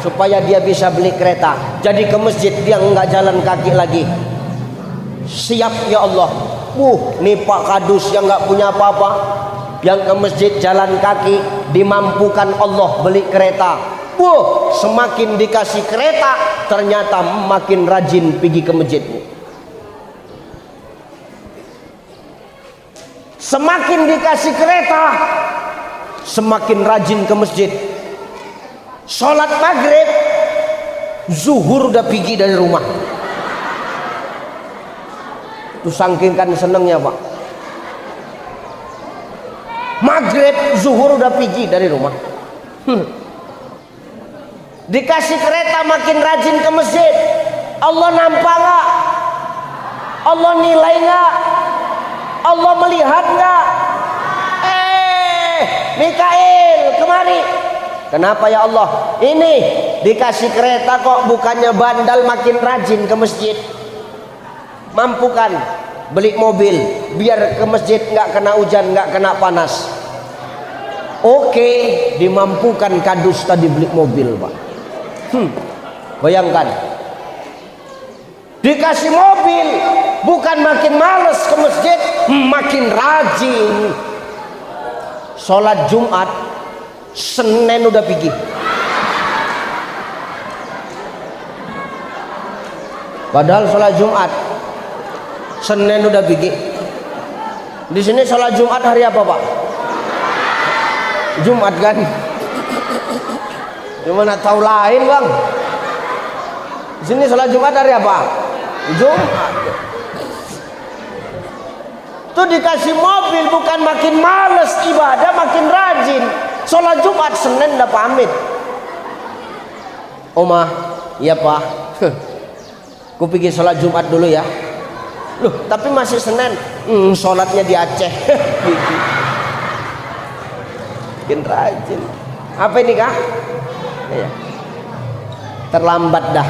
supaya dia bisa beli kereta. Jadi ke masjid dia enggak jalan kaki lagi. Siap ya Allah. Nih Pak Kadus yang enggak punya apa-apa, yang ke masjid jalan kaki, dimampukan Allah beli kereta. Wah, semakin dikasih kereta ternyata makin rajin pergi ke masjid. Semakin dikasih kereta semakin rajin ke masjid. Sholat maghrib, zuhur udah pergi dari rumah. Itu saking kan senengnya Pak. Maghrib, zuhur udah pergi dari rumah. Dikasih kereta makin rajin ke masjid. Allah nampak nggak? Allah nilai nggak? Allah melihat nggak? Mikail kemari. Kenapa ya Allah? Ini dikasih kereta kok bukannya bandal makin rajin ke masjid. Mampu kan beli mobil biar ke masjid nggak kena hujan, nggak kena panas. Oke, dimampukan kadus tadi beli mobil Pak. Bayangkan, dikasih mobil bukan makin males ke masjid, makin rajin. Sholat Jumat Senin udah pergi. Padahal sholat Jumat Senin udah pergi. Di sini sholat Jumat hari apa Pak? Jumat kan? Gimana tahu lain Bang? Di sini sholat Jumat hari apa? Jumat. Tuh dikasih mobil bukan makin males ibadah, makin rajin. Sholat Jumat Senin udah pamit. Oma, iya Pak. Ku pergi sholat Jumat dulu ya. Loh, tapi masih Senin. Sholatnya di Aceh. Bikin rajin. Apa ini Kak? Iya. Terlambat dah.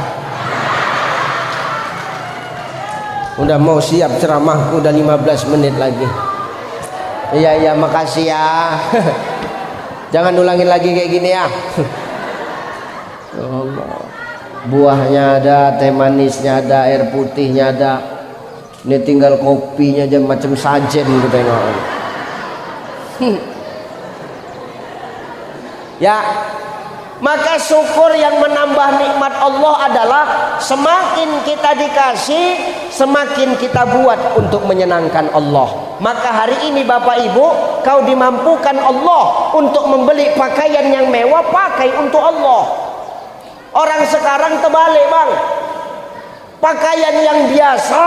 Udah mau siap ceramah, udah 15 menit lagi. Iya makasih ya. Jangan ulangin lagi kayak gini ya. Allah. Buahnya ada, teh manisnya ada, air putihnya ada. Ini tinggal kopinya aja macam sajen gitu tengok. Ya, maka syukur yang menambah nikmat Allah adalah semakin kita dikasih, semakin kita buat untuk menyenangkan Allah. Maka hari ini Bapak Ibu, kau dimampukan Allah untuk membeli pakaian yang mewah, pakai untuk Allah. Orang sekarang terbalik Bang, pakaian yang biasa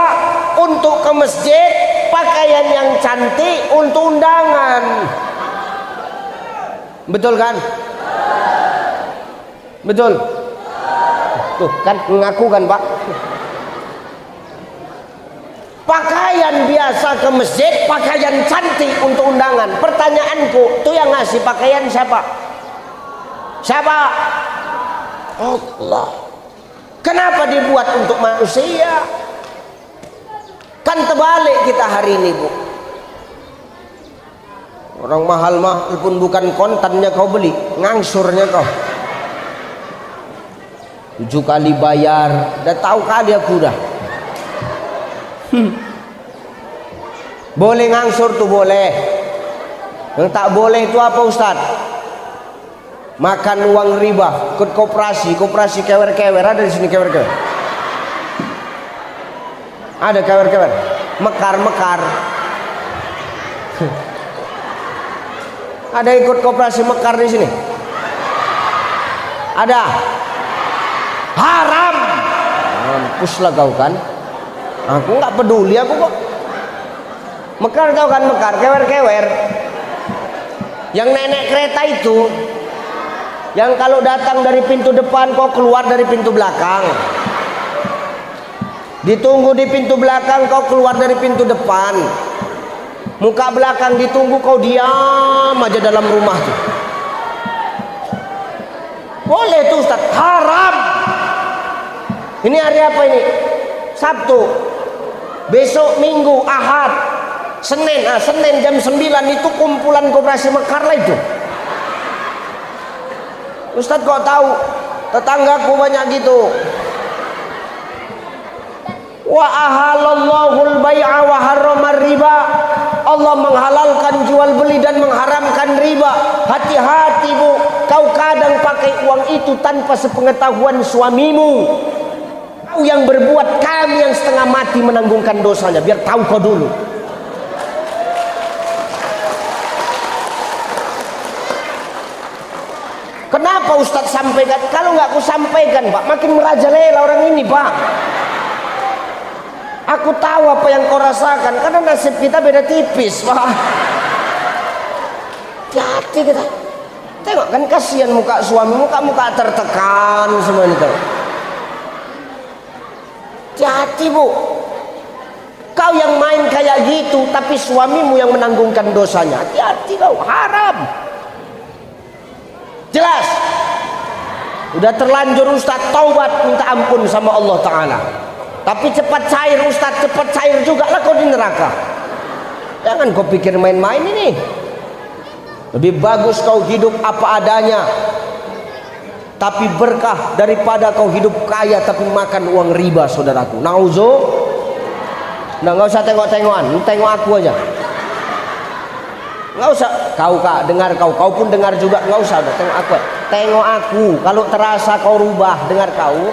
untuk ke masjid, pakaian yang cantik untuk undangan. Betul kan? Betul. Tuh kan ngaku kan Pak. Pakaian biasa ke masjid, pakaian cantik untuk undangan. Pertanyaanku, tuh yang ngasih pakaian siapa? Siapa? Allah. Kenapa dibuat untuk manusia? Kan terbalik kita hari ini Bu. Orang mahal-mahal pun bukan kontannya kau beli, ngangsurnya kau. 7 kali bayar, udah tahu kali aku dah. Boleh ngangsur tuh boleh. Yang tak boleh itu apa Ustaz? Makan uang riba, ikut koperasi kewer-kewer, ada di sini kewer-kewer. Ada kewer-kewer, mekar-mekar. Ada ikut koperasi mekar di sini? Ada? Haram. Mampuslah kau kan. Aku nggak peduli aku kok. Mekar kau kan mekar, kewer-kewer. Yang nenek kereta itu, yang kalau datang dari pintu depan kau keluar dari pintu belakang. Ditunggu di pintu belakang, kau keluar dari pintu depan. Muka belakang ditunggu, kau diam aja dalam rumah tuh. Boleh tuh Ustaz? Haram. Ini hari apa ini? Sabtu. Besok Minggu, Ahad, Senin. Senin jam 9 itu kumpulan koperasi mekar lah itu. Ustaz kok tahu? Tetanggaku banyak gitu. Wa ahalallahul bai'a wa harramar riba. Allah menghalalkan jual beli dan mengharamkan riba. Hati-hati bu, kau kadang pakai uang itu tanpa sepengetahuan suamimu. Kau yang berbuat, kami yang setengah mati menanggungkan dosanya. Biar tahu kau dulu. Kenapa Ustadz sampaikan? Kalau nggak aku sampaikan Pak, makin merajalela orang ini Pak. Aku tahu apa yang kau rasakan, karena nasib kita beda tipis Pak. Hati-hati kita. Tengok kan kasihan muka suami, muka tertekan semua ini tuh. Hati-hati bu. Kau yang main kayak gitu, tapi suamimu yang menanggungkan dosanya. Hati-hati kau, haram. Jelas. Udah terlanjur Ustadz taubat minta ampun sama Allah Ta'ala. Tapi cepat cair Ustadz, cepat cair juga lah kau di neraka. Jangan kau pikir main-main ini. Lebih bagus kau hidup apa adanya, tapi berkah, daripada kau hidup kaya tapi makan uang riba saudaraku. Nah nggak usah tengok-tengokan, tengok aku aja. Nggak usah kau kak dengar kau pun dengar juga, nggak usah tengok aku. Tengok aku, kalau terasa kau rubah dengar kau.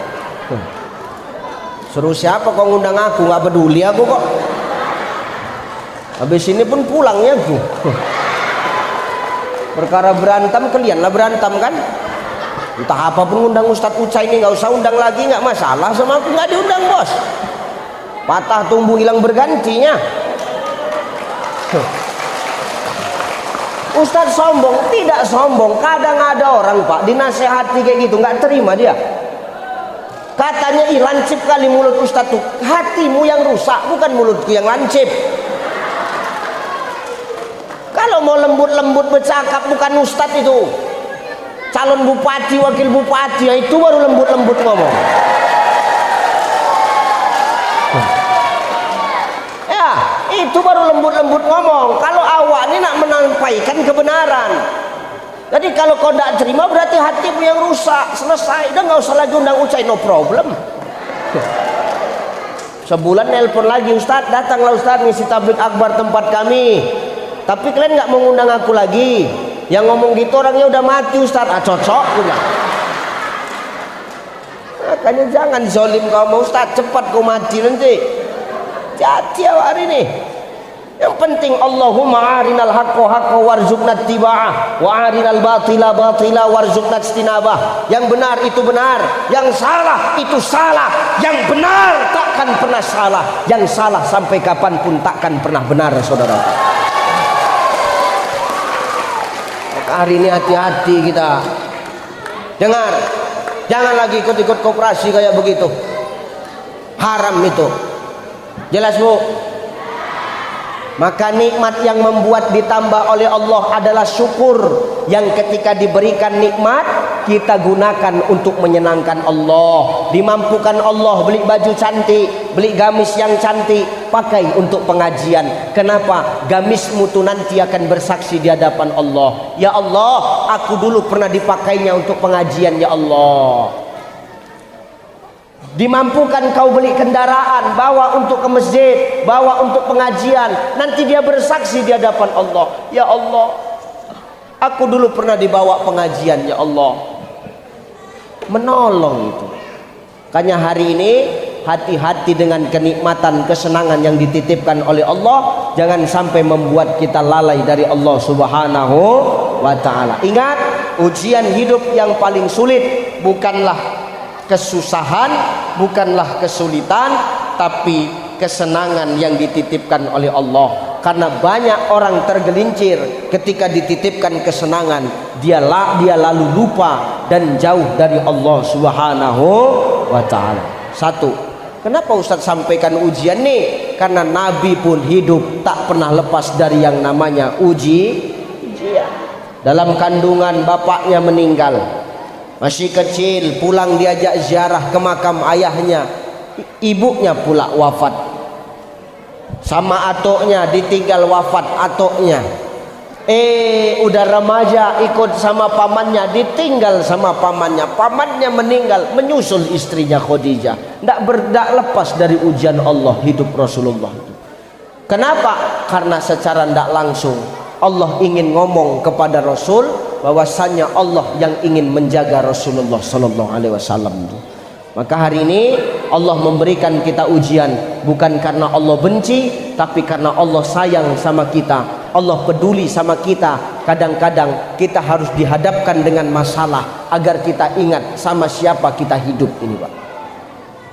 Suruh siapa kau ngundang aku, nggak peduli aku kok. Habis ini pun pulangnya aku. Perkara berantem kalian lah berantem kan. Entah apapun undang Ustadz Uca ini, nggak usah undang lagi, nggak masalah sama aku, nggak diundang bos. Patah tumbuh hilang bergantinya. Ustadz sombong, tidak sombong. Kadang ada orang Pak dinasehati kayak gitu nggak terima dia. Katanya ih lancip kali mulut Ustadz tuh. Hatimu yang rusak, bukan mulutku yang lancip. Kalau mau lembut-lembut bercakap bukan Ustadz itu. Calon bupati, wakil bupati, ya itu baru lembut-lembut ngomong. Ya, itu baru lembut-lembut ngomong. Kalau awak ini nak menyampaikan kebenaran. Jadi kalau kau tidak terima berarti hatimu yang rusak. Selesai, udah nggak usah lagi undang Ucai, no problem. Sebulan nelpon lagi, Ustadz datanglah Ustadz ngisi tablik akbar tempat kami. Tapi kalian nggak mengundang aku lagi. Yang ngomong gitu orangnya udah mati Ustadz. Cocok punya. Makanya jangan zolim kau Ustadz, cepat kau mati nanti. Jadi hari ini. Yang penting Allahumma arinal haqqo haqqo warzuqna ittiba'ah wa arinal batila batila warzuqna ijtinabah. Yang benar itu benar, yang salah itu salah. Yang benar takkan pernah salah, yang salah sampai kapanpun takkan pernah benar saudara. Hari ini hati-hati kita. Dengar, jangan lagi ikut-ikut koperasi kayak begitu. Haram itu. Jelas bu? Maka nikmat yang membuat ditambah oleh Allah adalah syukur. Yang ketika diberikan nikmat kita gunakan untuk menyenangkan Allah. Dimampukan Allah beli baju cantik, beli gamis yang cantik, pakai untuk pengajian. Kenapa? Gamismu tuh nanti akan bersaksi di hadapan Allah. Ya Allah, aku dulu pernah dipakainya untuk pengajian ya Allah. Dimampukan kau beli kendaraan, bawa untuk ke masjid, bawa untuk pengajian, nanti dia bersaksi di hadapan Allah. Ya Allah, aku dulu pernah dibawa pengajian ya Allah. Menolong itu. Makanya hari ini hati-hati dengan kenikmatan, kesenangan yang dititipkan oleh Allah. Jangan sampai membuat kita lalai dari Allah Subhanahu wa ta'ala. Ingat, ujian hidup yang paling sulit bukanlah kesusahan, bukanlah kesulitan, tapi kesenangan yang dititipkan oleh Allah. Karena banyak orang tergelincir ketika dititipkan kesenangan, dia lalu lupa dan jauh dari Allah Subhanahu wa ta'ala. Satu, kenapa Ustadz sampaikan ujian nih? Karena Nabi pun hidup tak pernah lepas dari yang namanya ujian. Dalam kandungan bapaknya meninggal, masih kecil, pulang diajak ziarah ke makam ayahnya, ibunya pula wafat. Sama atoknya ditinggal wafat atoknya. Udah remaja ikut sama pamannya, ditinggal sama pamannya. Pamannya meninggal, menyusul istrinya Khadijah. Tidak lepas dari ujian Allah hidup Rasulullah itu. Kenapa? Karena secara tidak langsung Allah ingin ngomong kepada Rasul bahwasannya Allah yang ingin menjaga Rasulullah Sallallahu Alaihi Wasallam. Maka hari ini Allah memberikan kita ujian bukan karena Allah benci, tapi karena Allah sayang sama kita, Allah peduli sama kita. Kadang-kadang kita harus dihadapkan dengan masalah agar kita ingat sama siapa kita hidup ini, Pak.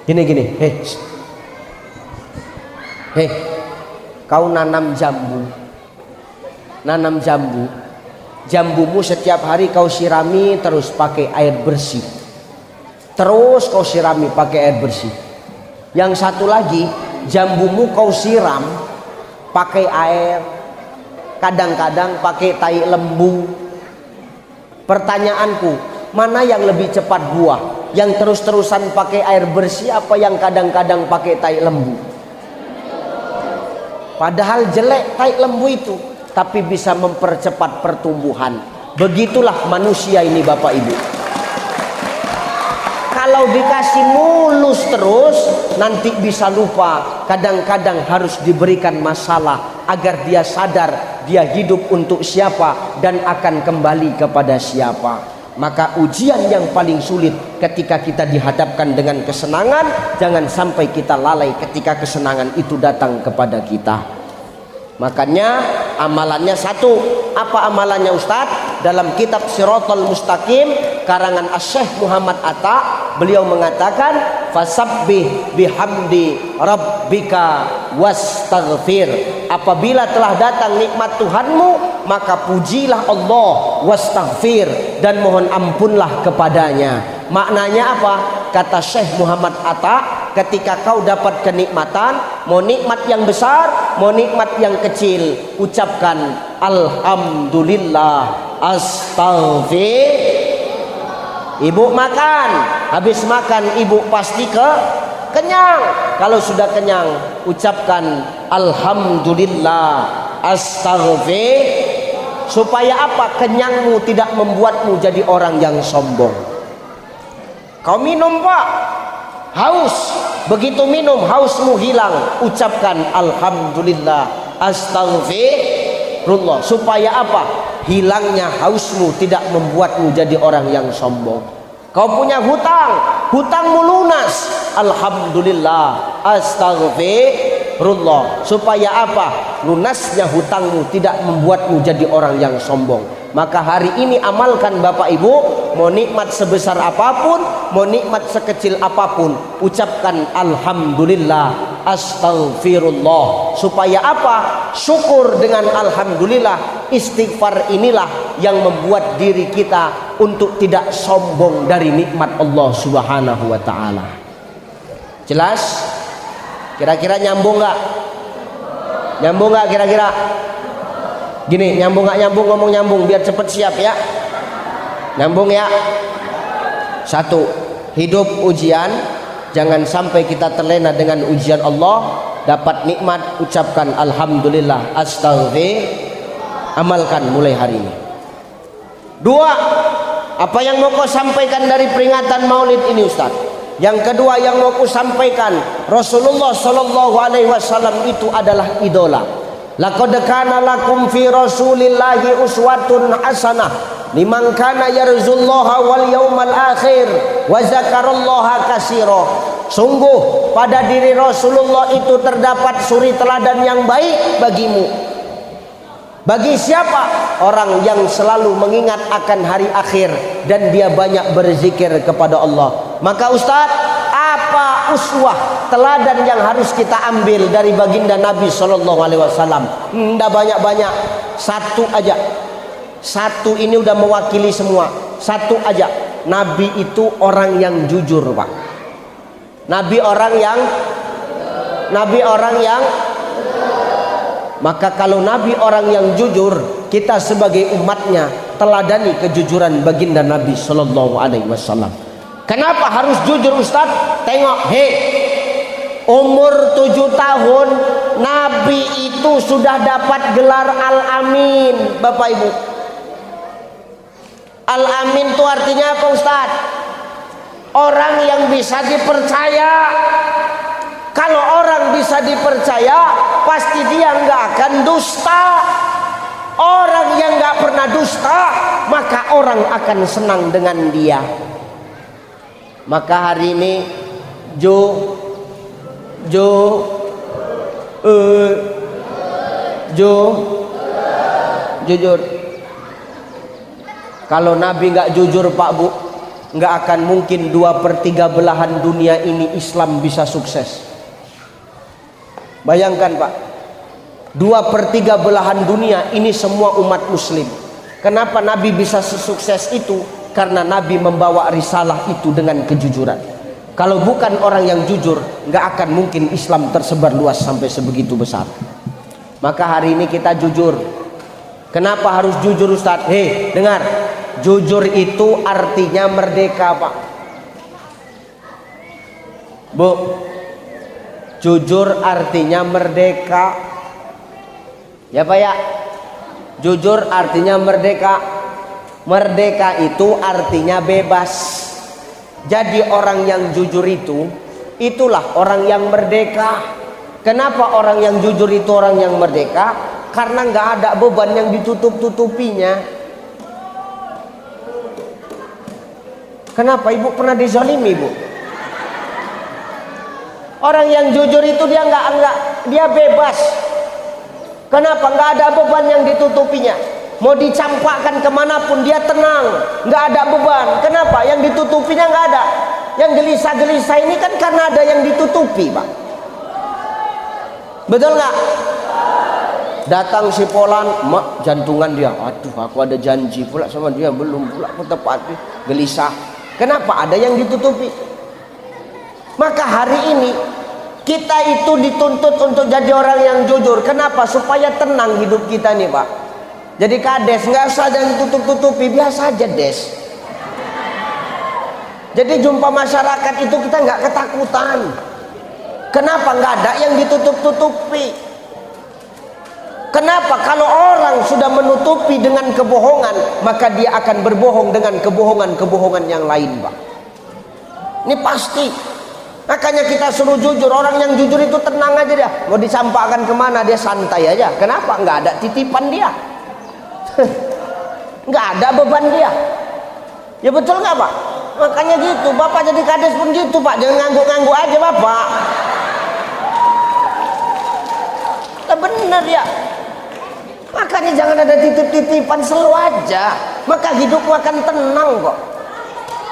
Gini, hei, kau nanam jambu, jambumu setiap hari kau sirami terus pakai air bersih. Terus kau sirami pakai air bersih. Yang satu lagi, jambumu kau siram pakai air, kadang-kadang pakai tai lembu. Pertanyaanku, mana yang lebih cepat buah? Yang terus-terusan pakai air bersih apa yang kadang-kadang pakai tai lembu? Padahal jelek tai lembu itu, tapi bisa mempercepat pertumbuhan. Begitulah manusia ini, Bapak Ibu. Kalau dikasih mulus terus, nanti bisa lupa. Kadang-kadang harus diberikan masalah agar dia sadar dia hidup untuk siapa dan akan kembali kepada siapa. Maka ujian yang paling sulit ketika kita dihadapkan dengan kesenangan, jangan sampai kita lalai ketika kesenangan itu datang kepada kita. Makanya amalannya satu. Apa amalannya Ustadz? Dalam kitab Siratal Mustaqim karangan Asy-Syaikh Muhammad Atta, beliau mengatakan fasabbih bihamdi rabbika wastaghfir. Apabila telah datang nikmat Tuhanmu, maka pujilah Allah, wastaghfir, dan mohon ampunlah kepadanya. Maknanya apa? Kata Syekh Muhammad Atta, ketika kau dapat kenikmatan, mau nikmat yang besar, mau nikmat yang kecil, ucapkan alhamdulillah, astaghfir. Ibu makan, habis makan ibu pasti kenyang. Kalau sudah kenyang, ucapkan alhamdulillah, astaghfir. Supaya apa? Kenyangmu tidak membuatmu jadi orang yang sombong. Kau minum, Pak, haus. Begitu minum, hausmu hilang, ucapkan alhamdulillah, astaghfirullah. Supaya apa? Hilangnya hausmu tidak membuatmu jadi orang yang sombong. Kau punya hutangmu lunas, alhamdulillah, astaghfirullah. Supaya apa? Lunasnya hutangmu tidak membuatmu jadi orang yang sombong. Maka hari ini amalkan Bapak Ibu, mau nikmat sebesar apapun, mau nikmat sekecil apapun, ucapkan alhamdulillah, astaghfirullah. Supaya apa? Syukur dengan alhamdulillah. Istighfar inilah yang membuat diri kita untuk tidak sombong dari nikmat Allah Subhanahu wa taala. Jelas? Kira-kira nyambung nggak? Nyambung nggak kira-kira? Gini, nyambung nggak nyambung, ngomong nyambung biar cepet siap ya. Nyambung ya. Satu, hidup ujian, jangan sampai kita terlena dengan ujian Allah. Dapat nikmat, ucapkan alhamdulillah, astaghfir, amalkan mulai hari ini. Dua, apa yang mau kau sampaikan dari peringatan Maulid ini, Ustaz? Yang kedua yang mau kau sampaikan, Rasulullah Sallallahu Alaihi Wasallam itu adalah idola. Laqad kana lakum fi Rasulillahi uswatun hasanah liman kana yarjullaha wal yaumal akhir wa zakarallaha katsira. Sungguh pada diri Rasulullah itu terdapat suri teladan yang baik bagimu. Bagi siapa? Orang yang selalu mengingat akan hari akhir dan dia banyak berzikir kepada Allah. Maka Ustaz, apa uswah teladan yang harus kita ambil dari baginda Nabi Sallallahu Alaihi Wasallam? Tidak banyak-banyak, satu aja. Satu ini udah mewakili semua. Satu aja. Nabi itu orang yang jujur, Pak. Nabi orang yang maka kalau Nabi orang yang jujur, kita sebagai umatnya teladani kejujuran baginda Nabi Sallallahu Alaihi Wasallam. Kenapa harus jujur, Ustaz? Tengok, umur 7 tahun Nabi itu sudah dapat gelar Al-Amin, Bapak Ibu. Al-Amin itu artinya apa, Ustaz? Orang yang bisa dipercaya. Kalau orang orang bisa dipercaya, pasti dia nggak akan dusta. Orang yang nggak pernah dusta, maka orang akan senang dengan dia. Maka hari ini jujur. Kalau Nabi nggak jujur Pak Bu, nggak akan mungkin 2/3 belahan dunia ini Islam bisa sukses. Bayangkan Pak, 2/3 belahan dunia ini semua umat Muslim. Kenapa Nabi bisa sesukses itu? Karena Nabi membawa risalah itu dengan kejujuran. Kalau bukan orang yang jujur, nggak akan mungkin Islam tersebar luas sampai sebegitu besar. Maka hari ini kita jujur. Kenapa harus jujur Ustadz? Hei, dengar, jujur itu artinya merdeka Pak. Bu, jujur artinya merdeka. Ya Pak ya, jujur artinya merdeka. Merdeka itu artinya bebas. Jadi orang yang jujur itu, itulah orang yang merdeka. Kenapa orang yang jujur itu orang yang merdeka? Karena nggak ada beban yang ditutup-tutupinya. Kenapa Ibu pernah dizalimi Ibu? Orang yang jujur itu dia dia bebas. Kenapa? Nggak ada beban yang ditutupinya. Mau dicampakkan kemanapun dia tenang, nggak ada beban. Kenapa? Yang ditutupinya nggak ada. Yang gelisah-gelisah ini kan karena ada yang ditutupi Pak. Betul nggak? Datang si Polan, mak jantungan dia, aduh aku ada janji pula sama dia, belum pula aku tepati, gelisah. Kenapa? Ada yang ditutupi. Maka hari ini kita itu dituntut untuk jadi orang yang jujur. Kenapa? Supaya tenang hidup kita nih Pak. Jadi kades, nggak usah ada yang ditutup-tutupi, biasa aja des. Jadi jumpa masyarakat itu kita nggak ketakutan. Kenapa? Nggak ada yang ditutup-tutupi. Kenapa? Kalau orang sudah menutupi dengan kebohongan, maka dia akan berbohong dengan kebohongan-kebohongan yang lain Pak. Ini pasti. Makanya kita suruh jujur. Orang yang jujur itu tenang aja dia. Mau dicampakkan kemana dia santai aja. Kenapa? Nggak ada titipan dia. Nggak ada beban dia. Ya betul nggak Pak? Makanya gitu. Bapak jadi kades pun gitu Pak. Jangan ngangguk-ngangguk aja Bapak. Nah, bener ya. Makanya jangan ada titip-titipan, selalu aja. Maka hidupmu akan tenang kok.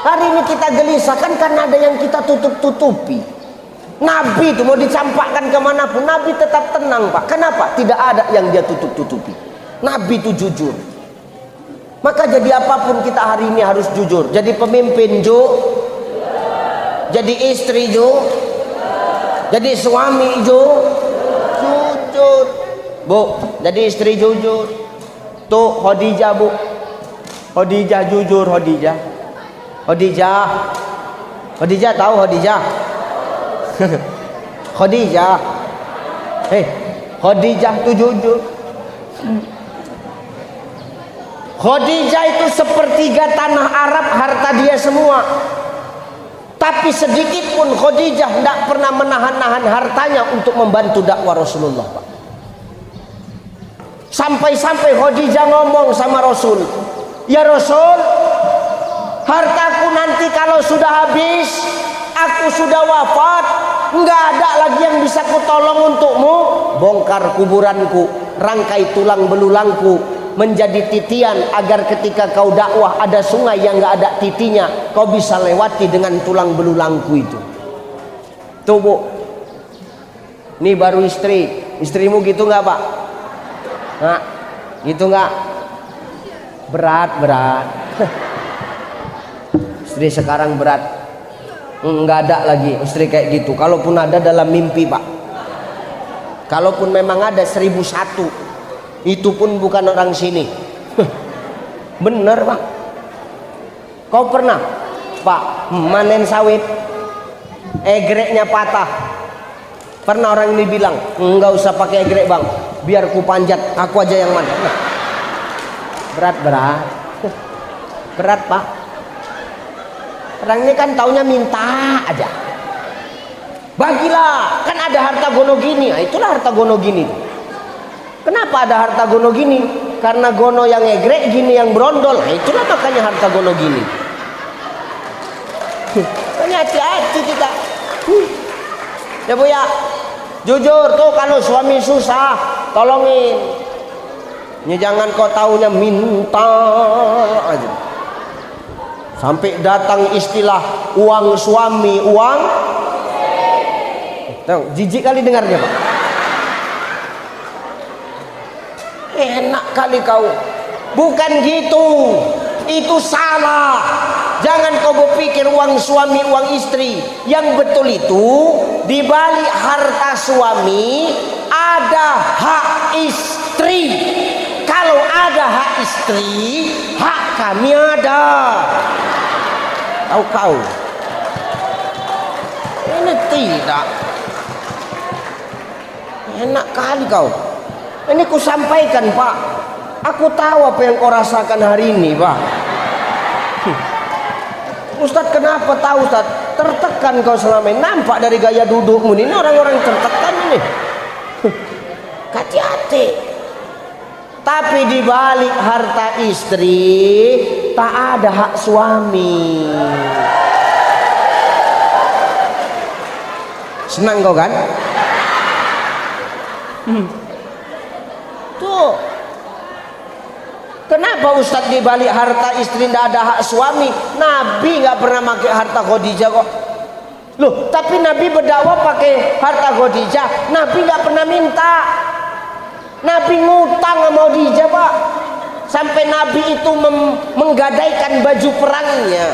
Hari ini kita gelisah kan karena ada yang kita tutup-tutupi. Nabi itu mau dicampakkan kemanapun, Nabi tetap tenang Pak. Kenapa? Tidak ada yang dia tutup-tutupi. Nabi itu jujur. Maka jadi apapun kita hari ini harus jujur. Jadi pemimpin jadi istri jadi suami jujur. Bu, jadi istri jujur. Tuh Khadijah Bu, Khadijah jujur. Khadijah tahu Khadijah? Khadijah tuh jujur. Khadijah itu sepertiga tanah Arab harta dia semua. Tapi sedikit pun Khadijah tidak pernah menahan-nahan hartanya untuk membantu dakwah Rasulullah Pak. Sampai-sampai Khadijah ngomong sama Rasul, ya Rasul, hartaku nanti kalau sudah habis, aku sudah wafat, nggak ada lagi yang bisa kutolong untukmu. Bongkar kuburanku, rangkai tulang belulangku menjadi titian, agar ketika kau dakwah ada sungai yang nggak ada titinya, kau bisa lewati dengan tulang belulangku itu. Tuh Bu, ini baru istrimu gitu nggak Pak? Nah, gitu nggak? Berat. Istri sekarang berat. Nggak ada lagi istri kayak gitu. Kalaupun ada dalam mimpi Pak. Kalaupun memang ada 1001, itu pun bukan orang sini. Bener Pak. Kau pernah Pak manen sawit, egreknya patah. Pernah orang ini bilang, nggak usah pakai egrek Bang, biar ku panjat, aku aja yang mana. Berat Pak. Orang ini kan taunya minta aja. bagilah, kan ada harta gono gini. Nah, itulah harta gono gini. Kenapa ada harta gono gini? Karena gono yang egrek, gini yang berondol. Nah, itulah makanya harta gono gini. Makanya hati-hati kita. Ya Bu ya, jujur tuh kalau suami susah, tolongin. Ya jangan kau taunya minta aja. Sampai datang istilah uang suami, uang. Tahu, jijik kali dengarnya Pak. Enak kali kau. Bukan gitu. Itu salah. Jangan kau berpikir uang suami, uang istri. Yang betul itu di balik harta suami ada hak istri. Kalau ada hak istri, hak kami ada. Tahu kau? Ini tidak. Enak kali kau. Ini ku sampaikan Pak. Aku tahu apa yang kau rasakan hari ini Pak. Ustadz kenapa tahu Ustadz? Tertekan kau selama ini. Nampak dari gaya dudukmu ini orang-orang tertekan ini. Hati-hati. Tapi di balik harta istri tak ada hak suami. Senang kau kan? Tuh. Kenapa Ustadz di balik harta istri tidak ada hak suami? Nabi nggak pernah pakai harta Khadijah kok. Loh, tapi Nabi berdakwah pakai harta Khadijah. Nabi nggak pernah minta. Nabi ngutang sama Khadijah Pak. Sampai Nabi itu menggadaikan baju perangnya.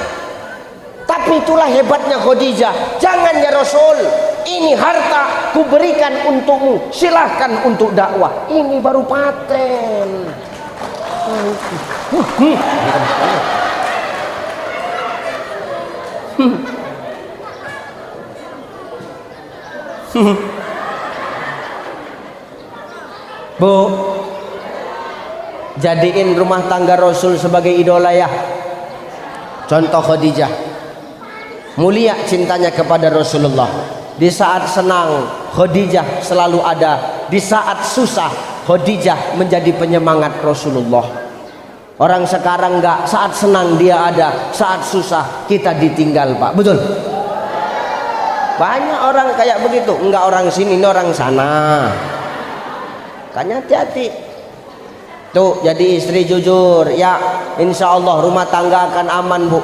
Tapi itulah hebatnya Khadijah. Jangan ya Rasul, ini harta kuberikan untukmu, silahkan untuk dakwah. Ini baru paten. Bu, jadiin rumah tangga Rasul sebagai idola ya. Contoh Khadijah, mulia cintanya kepada Rasulullah. Di saat senang Khadijah selalu ada, di saat susah Khadijah menjadi penyemangat Rasulullah. Orang sekarang enggak, saat senang dia ada, saat susah kita ditinggal Pak. Betul? Banyak orang kayak begitu. Enggak orang sini, ini orang sana. Kan hati-hati. Tuh jadi istri jujur ya, insya Allah rumah tangga akan aman Bu.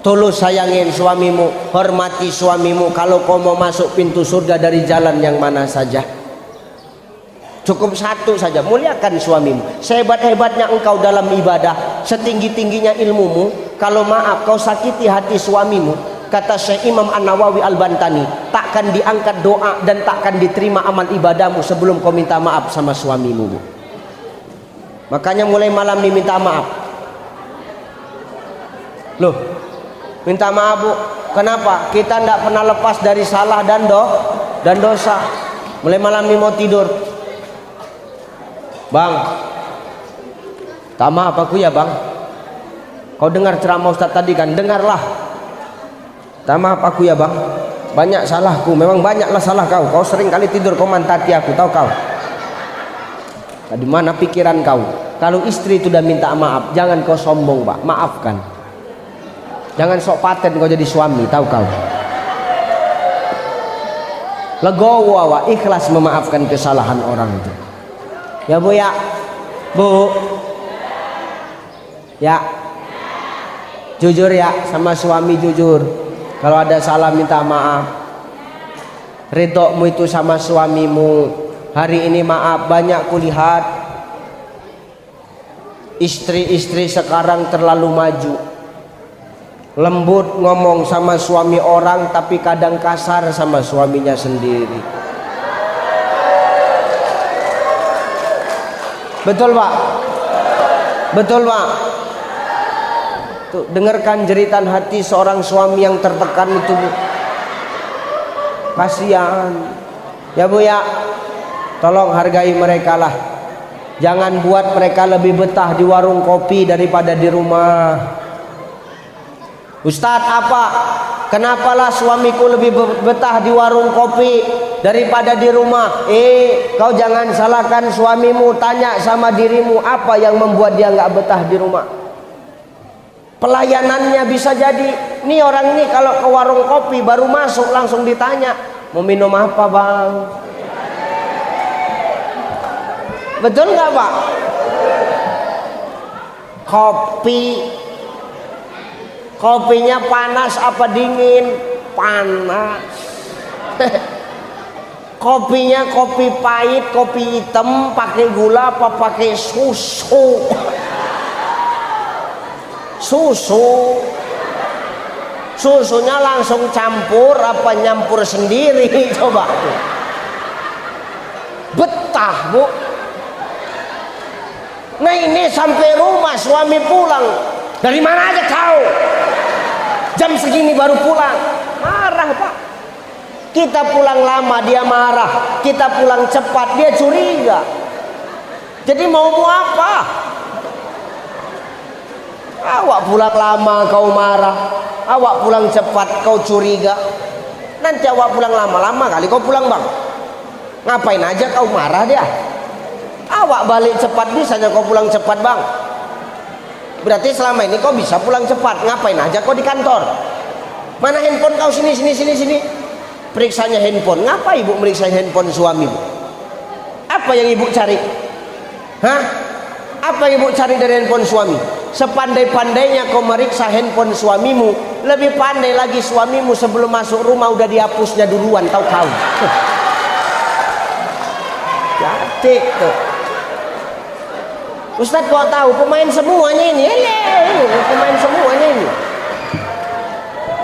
Tulus sayangin suamimu, hormati suamimu. Kalau kau mau masuk pintu surga dari jalan yang mana saja, cukup satu saja, muliakan suamimu. Sehebat-hebatnya engkau dalam ibadah, setinggi-tingginya ilmumu, kalau maaf kau sakiti hati suamimu, kata Syekh Imam An-Nawawi Al-Bantani, takkan diangkat doa dan takkan diterima amal ibadahmu sebelum kau minta maaf sama suamimu. Makanya mulai malam ini minta maaf. Loh, minta maaf Bu. Kenapa? Kita tidak pernah lepas dari salah dan dosa. Mulai malam ini mau tidur, Bang, tak maaf aku ya Bang. Kau dengar ceramah Ustaz tadi kan? Dengarlah. Tak maaf aku ya Bang, banyak salahku. Memang banyaklah salah kau. Kau sering kali tidur kau mantati aku, tahu kau? Di mana pikiran kau? Kalau istri itu udah minta maaf, jangan kau sombong Pak, maafkan. Jangan sok paten kau jadi suami, tahu kau? Legowo awak, ikhlas memaafkan kesalahan orang itu. Ya Bu ya, Bu ya, jujur ya sama suami, jujur. Kalau ada salah minta maaf. Ridhomu itu sama suamimu. Hari ini maaf, banyak kulihat istri-istri sekarang terlalu maju, lembut ngomong sama suami orang tapi kadang kasar sama suaminya sendiri. Betul Pak? Betul Pak? Tuh, dengarkan jeritan hati seorang suami yang tertekan itu Bu. Kasihan ya Bu ya. Tolong hargai mereka lah. Jangan buat mereka lebih betah di warung kopi daripada di rumah. Ustadz apa? Kenapalah suamiku lebih betah di warung kopi daripada di rumah? Kau jangan salahkan suamimu, tanya sama dirimu apa yang membuat dia nggak betah di rumah. Pelayanannya bisa jadi, nih orang ini kalau ke warung kopi baru masuk langsung ditanya, mau minum apa bang? Betul nggak Pak? Kopinya panas apa dingin? Panas. Kopinya kopi pahit, kopi hitam, pakai gula apa pakai susu? Susunya langsung campur apa nyampur sendiri? Coba. Betah Bu. Nah ini sampai rumah suami pulang, dari mana aja kau? Jam segini baru pulang. Marah Pak. Kita pulang lama dia marah, kita pulang cepat dia curiga. Jadi mau apa? Awak pulang lama kau marah, awak pulang cepat kau curiga. Nanti awak pulang lama-lama kali kau pulang bang. Ngapain aja kau marah dia? Awak balik cepat bisanya kau pulang cepat bang. Berarti selama ini kau bisa pulang cepat. Ngapain aja kau di kantor? Mana handphone kau? Sini. Periksanya handphone. Ngapa ibu meriksa handphone suami bu? Apa yang ibu cari? Hah? Apa yang ibu cari dari handphone suami? Sepandai-pandainya kau meriksa handphone suamimu, lebih pandai lagi suamimu sebelum masuk rumah udah dihapusnya duluan, tahu kau? Jadi tuh. Ustadz kok tahu pemain semuanya ini? Pemain semuanya ini.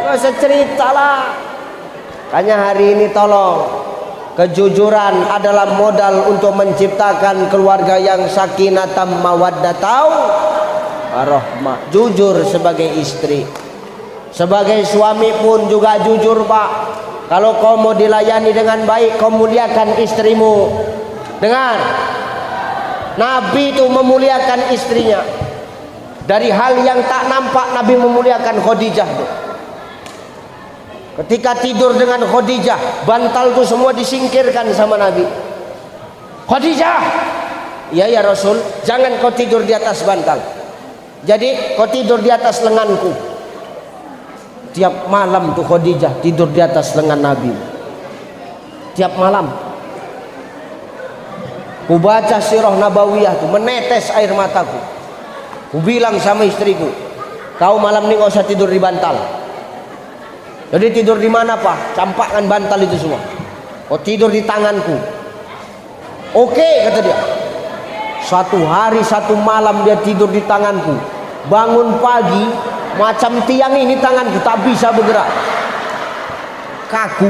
Gak usah cerita lah. Hanya hari ini tolong, kejujuran adalah modal untuk menciptakan keluarga yang sakinatam mawaddatau warahmah. Jujur sebagai istri, sebagai suami pun juga jujur Pak. Kalau kau mau dilayani dengan baik, kau muliakan istrimu. Dengar, Nabi itu memuliakan istrinya. Dari hal yang tak nampak Nabi memuliakan Khadijah tuh. Ketika tidur dengan Khadijah, bantal tuh semua disingkirkan sama Nabi. Khadijah, iya ya Rasul, jangan kau tidur di atas bantal. Jadi kau tidur di atas lenganku. Tiap malam tuh Khadijah tidur di atas lengan Nabi. Tiap malam. Ku baca sirah nabawiyah tuh, menetes air mataku. Ku bilang sama istriku, kau malam ini gak usah tidur di bantal. Jadi tidur di mana Pak? Campakkan bantal itu semua. Kau tidur di tanganku. Oke, kata dia. Satu hari satu malam dia tidur di tanganku. Bangun pagi macam tiang ini tanganku tak bisa bergerak. Kaku.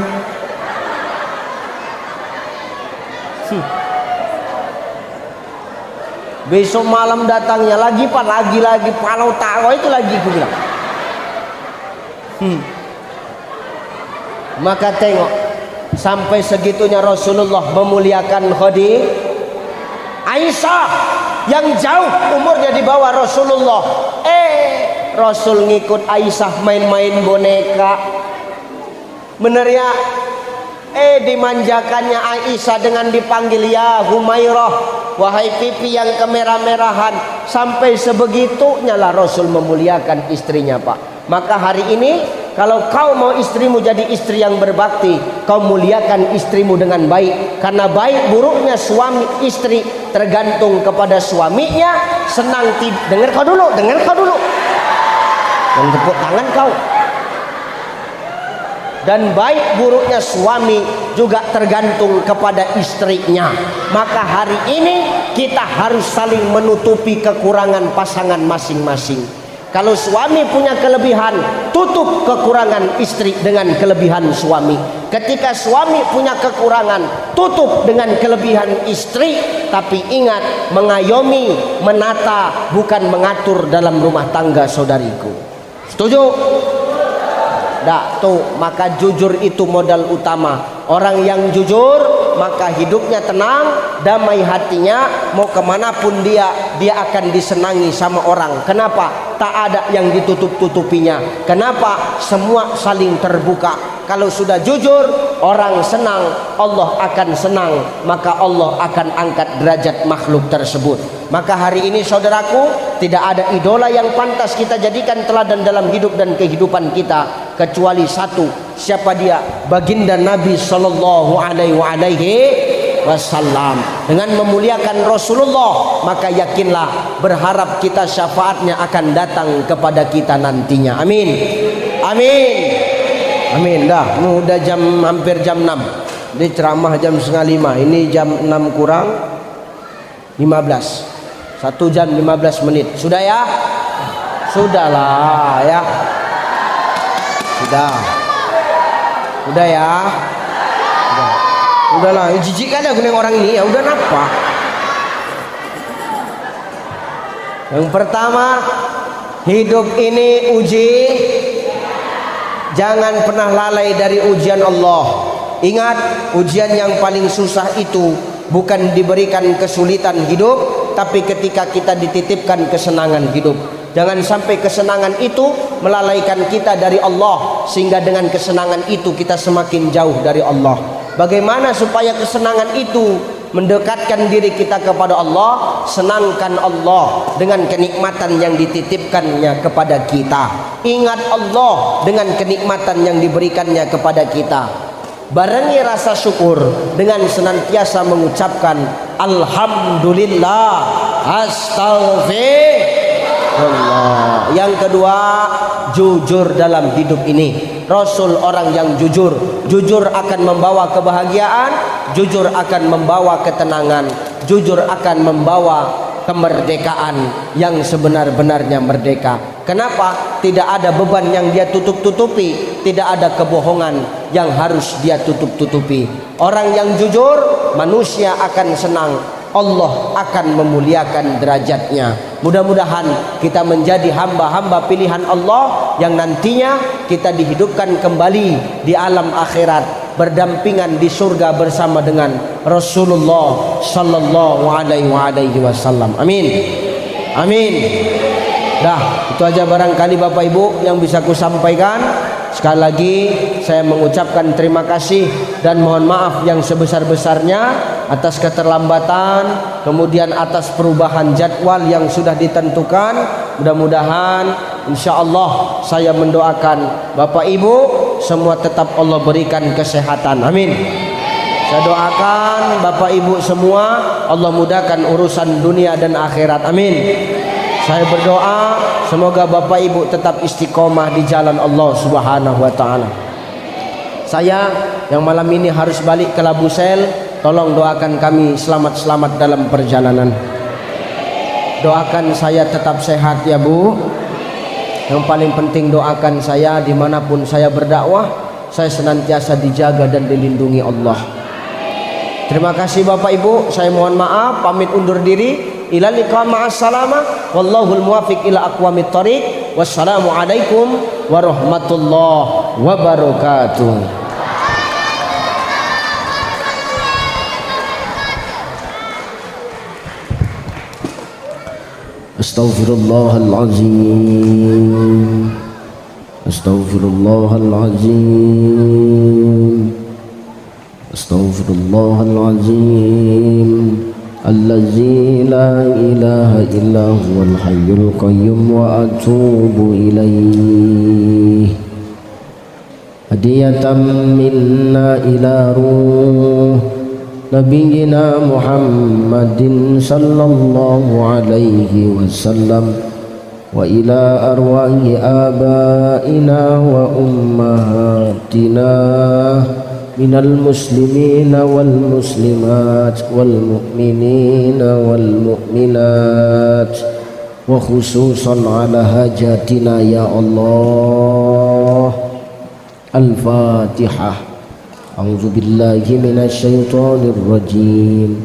Besok malam datangnya lagi Pak, lagi palau tawa itu lagi aku bilang. Maka tengok sampai segitunya Rasulullah memuliakan Khadijah. Aisyah yang jauh umurnya di bawah Rasulullah, Rasul ngikut Aisyah main-main boneka. Bener ya? Dimanjakannya Aisyah dengan dipanggil ya Humairah, wahai pipi yang kemerah-merahan. Sampai sebegitunya lah Rasul memuliakan istrinya Pak. Maka hari ini kalau kau mau istrimu jadi istri yang berbakti, kau muliakan istrimu dengan baik. Karena baik buruknya suami istri tergantung kepada suaminya. Senang dengar kau dulu. Dan tepuk tangan kau. Dan baik buruknya suami juga tergantung kepada istrinya. Maka hari ini kita harus saling menutupi kekurangan pasangan masing-masing. Kalau suami punya kelebihan, tutup kekurangan istri dengan kelebihan suami. Ketika suami punya kekurangan, tutup dengan kelebihan istri. Tapi ingat, mengayomi, menata, bukan mengatur dalam rumah tangga saudariku. Setuju? Dah, tuh, maka jujur itu modal utama. Orang yang jujur, maka hidupnya tenang, damai hatinya. Mau kemanapun dia akan disenangi sama orang. Kenapa? tak ada yang ditutup-tutupinya. Kenapa? Semua saling terbuka. Kalau sudah jujur, orang senang, Allah akan senang, maka Allah akan angkat derajat makhluk tersebut. Maka hari ini saudaraku, tidak ada idola yang pantas kita jadikan teladan dalam hidup dan kehidupan kita kecuali satu. Siapa dia? Baginda Nabi sallallahu alaihi wasallam. Dengan memuliakan Rasulullah, maka yakinlah, berharap kita syafaatnya akan datang kepada kita nantinya. Amin. Amin. Amin. Dah, udah hampir jam 6. Dia ceramah jam 4:30. Ini jam 6 kurang 15. 1 jam 15 menit. Sudah ya? Sudahlah ya. Sudah. Udah ya. Udahlah, jijik kali aku nengok orang ini. Ya udah napa? Yang pertama, hidup ini uji. Jangan pernah lalai dari ujian Allah. Ingat, ujian yang paling susah itu bukan diberikan kesulitan hidup, tapi ketika kita dititipkan kesenangan hidup. Jangan sampai kesenangan itu melalaikan kita dari Allah, sehingga dengan kesenangan itu kita semakin jauh dari Allah. Bagaimana supaya kesenangan itu mendekatkan diri kita kepada Allah? Senangkan Allah dengan kenikmatan yang dititipkannya kepada kita. Ingat Allah dengan kenikmatan yang diberikannya kepada kita. Barengi rasa syukur dengan senantiasa mengucapkan Alhamdulillah, Astaghfirullah. Yang kedua, jujur dalam hidup ini. Rasul orang yang jujur. Jujur akan membawa kebahagiaan, jujur akan membawa ketenangan, jujur akan membawa kemerdekaan yang sebenar-benarnya merdeka. Kenapa? Tidak ada beban yang dia tutup-tutupi, tidak ada kebohongan yang harus dia tutup-tutupi. Orang yang jujur, manusia akan senang, Allah akan memuliakan derajatnya. Mudah-mudahan kita menjadi hamba-hamba pilihan Allah yang nantinya kita dihidupkan kembali di alam akhirat, berdampingan di surga bersama dengan Rasulullah sallallahu alaihi wasallam. Amin. Amin. Dah, itu aja barangkali Bapak Ibu yang bisa ku sampaikan. Sekali lagi saya mengucapkan terima kasih dan mohon maaf yang sebesar-besarnya atas keterlambatan, kemudian atas perubahan jadwal yang sudah ditentukan. Mudah-mudahan insyaallah saya mendoakan Bapak Ibu semua tetap Allah berikan kesehatan. Amin. Saya doakan Bapak Ibu semua Allah mudahkan urusan dunia dan akhirat. Amin. Saya berdoa semoga Bapak Ibu tetap istiqomah di jalan Allah Subhanahu wa taala. Saya yang malam ini harus balik ke Labusel, tolong doakan kami selamat-selamat dalam perjalanan. Doakan saya tetap sehat ya Bu. Yang paling penting doakan saya dimanapun saya berdakwah, saya senantiasa dijaga dan dilindungi Allah. Terima kasih Bapak Ibu, saya mohon maaf, pamit undur diri. Ila liqa ma'assalama wallahul muwaffiq ila aqwamit thoriq. Wassalamu alaikum warahmatullahi wabarakatuh. Astaghfirullahalazim. Astaghfirullahalazim. Astaghfirullahalazim. Allazi la ilaha illa huwal hayyul qayyum wa atubu ilaih. Hadiyatan minna ila ruh Nabiyyina Muhammadin sallallahu alaihi wasallam wa ila arwahi abaina wa ummahatina minal muslimina wal muslimat wal mu'minina wal mu'minat wa khususan ala hajatina ya Allah. Al-Fatihah. A'udzu billahi minasy syaithanir rajim.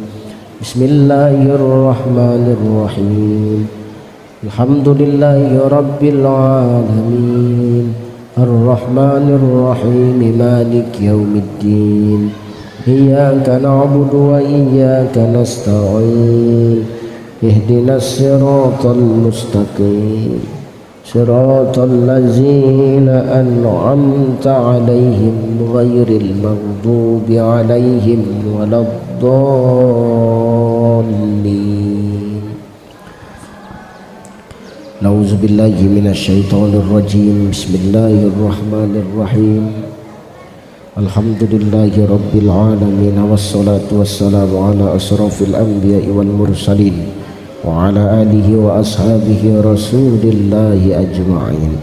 Bismillahirrahmanirrahim. Alhamdulillahi rabbil alamin. Ar-Rahmanir Rahim Maliki Yaumiddin. Iyyaka na'budu wa iyyaka nasta'in. Ihdinas siratal mustaqim. صراط الذين أنعمت عليهم غير المغضوب عليهم ولا الضالين. نعوذ بالله من الشيطان الرجيم. بسم الله الرحمن الرحيم. الحمد لله رب العالمين، والصلاة والسلام على أشرف الأنبياء والمرسلين وعلى آله وأصحابه رسول الله أجمعين.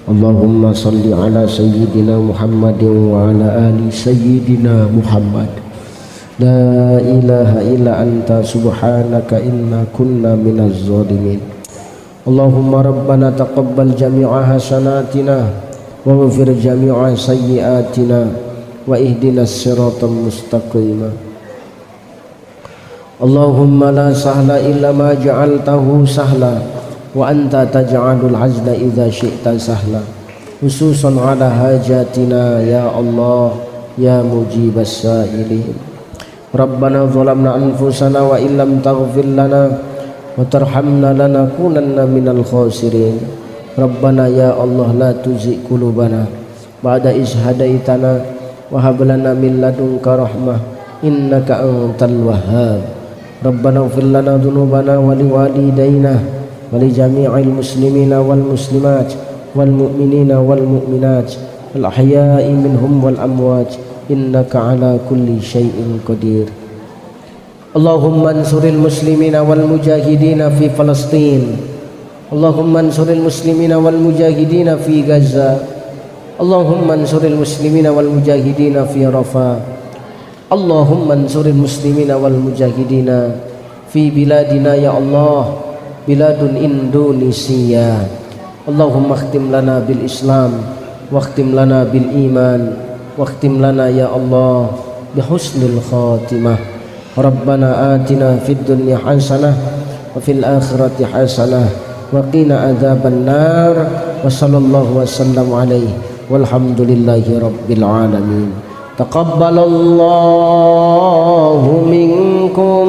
اللهم صل على سيدنا محمد وعلى آل سيدنا محمد. لا إله إلا أنت سبحانك إنا كنا من الظالمين. اللهم ربنا تقبل جميع حسناتنا واغفر جميع سيئاتنا واهدنا الصراط المستقيم. اللهم لا سهل إلا ما جعلته سهلا وأنت تجعل الحزن إذا شئت سهلا، خصوصا على حاجاتنا يا الله يا مجيب السائلين. ربنا ظلمنا أنفسنا وإن لم تغفر لنا وترحمنا لنكونن من الخاسرين. ربنا يا الله لا تزغ قلوبنا بعد إذ هديتنا وهب لنا من لدنك رحمة إنك أنت الوهاب. ربنا اغفر لنا ذنوبنا ولوالدينا ولجميع المسلمين والمسلمات والمؤمنين والمؤمنات الأحياء منهم والأموات إنك على كل شيء قدير. اللهم انصر المسلمين والمجاهدين في فلسطين. اللهم انصر المسلمين والمجاهدين في غزة. اللهم انصر المسلمين والمجاهدين في رفح. اللهم انصر المسلمين والمجاهدين في بلادنا يا الله، بلاد إندونيسيا. اللهم اختم لنا بالإسلام واختم لنا بالإيمان واختم لنا يا الله بحسن الخاتمة. ربنا آتنا في الدنيا حسنة وفي الآخرة حسنة وقنا عذاب النار. وصلى الله وسلم عليه والحمد لله رب العالمين. تقبل الله منكم.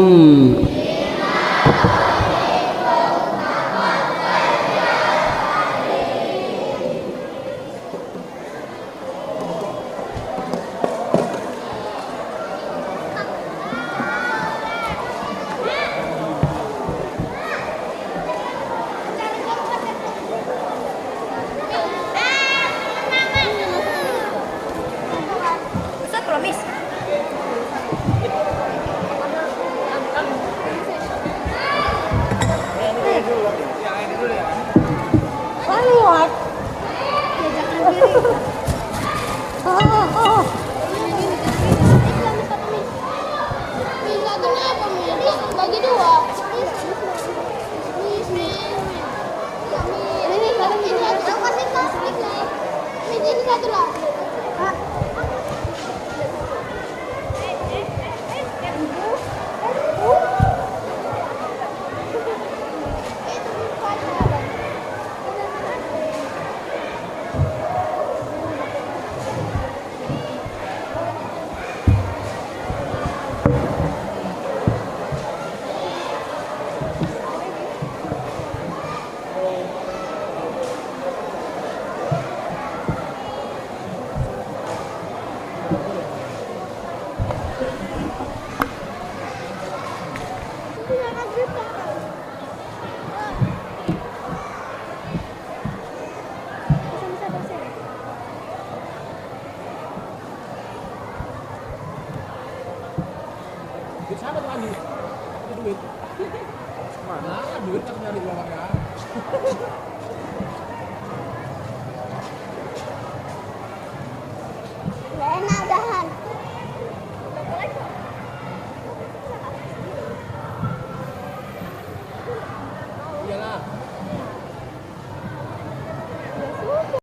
Enak udah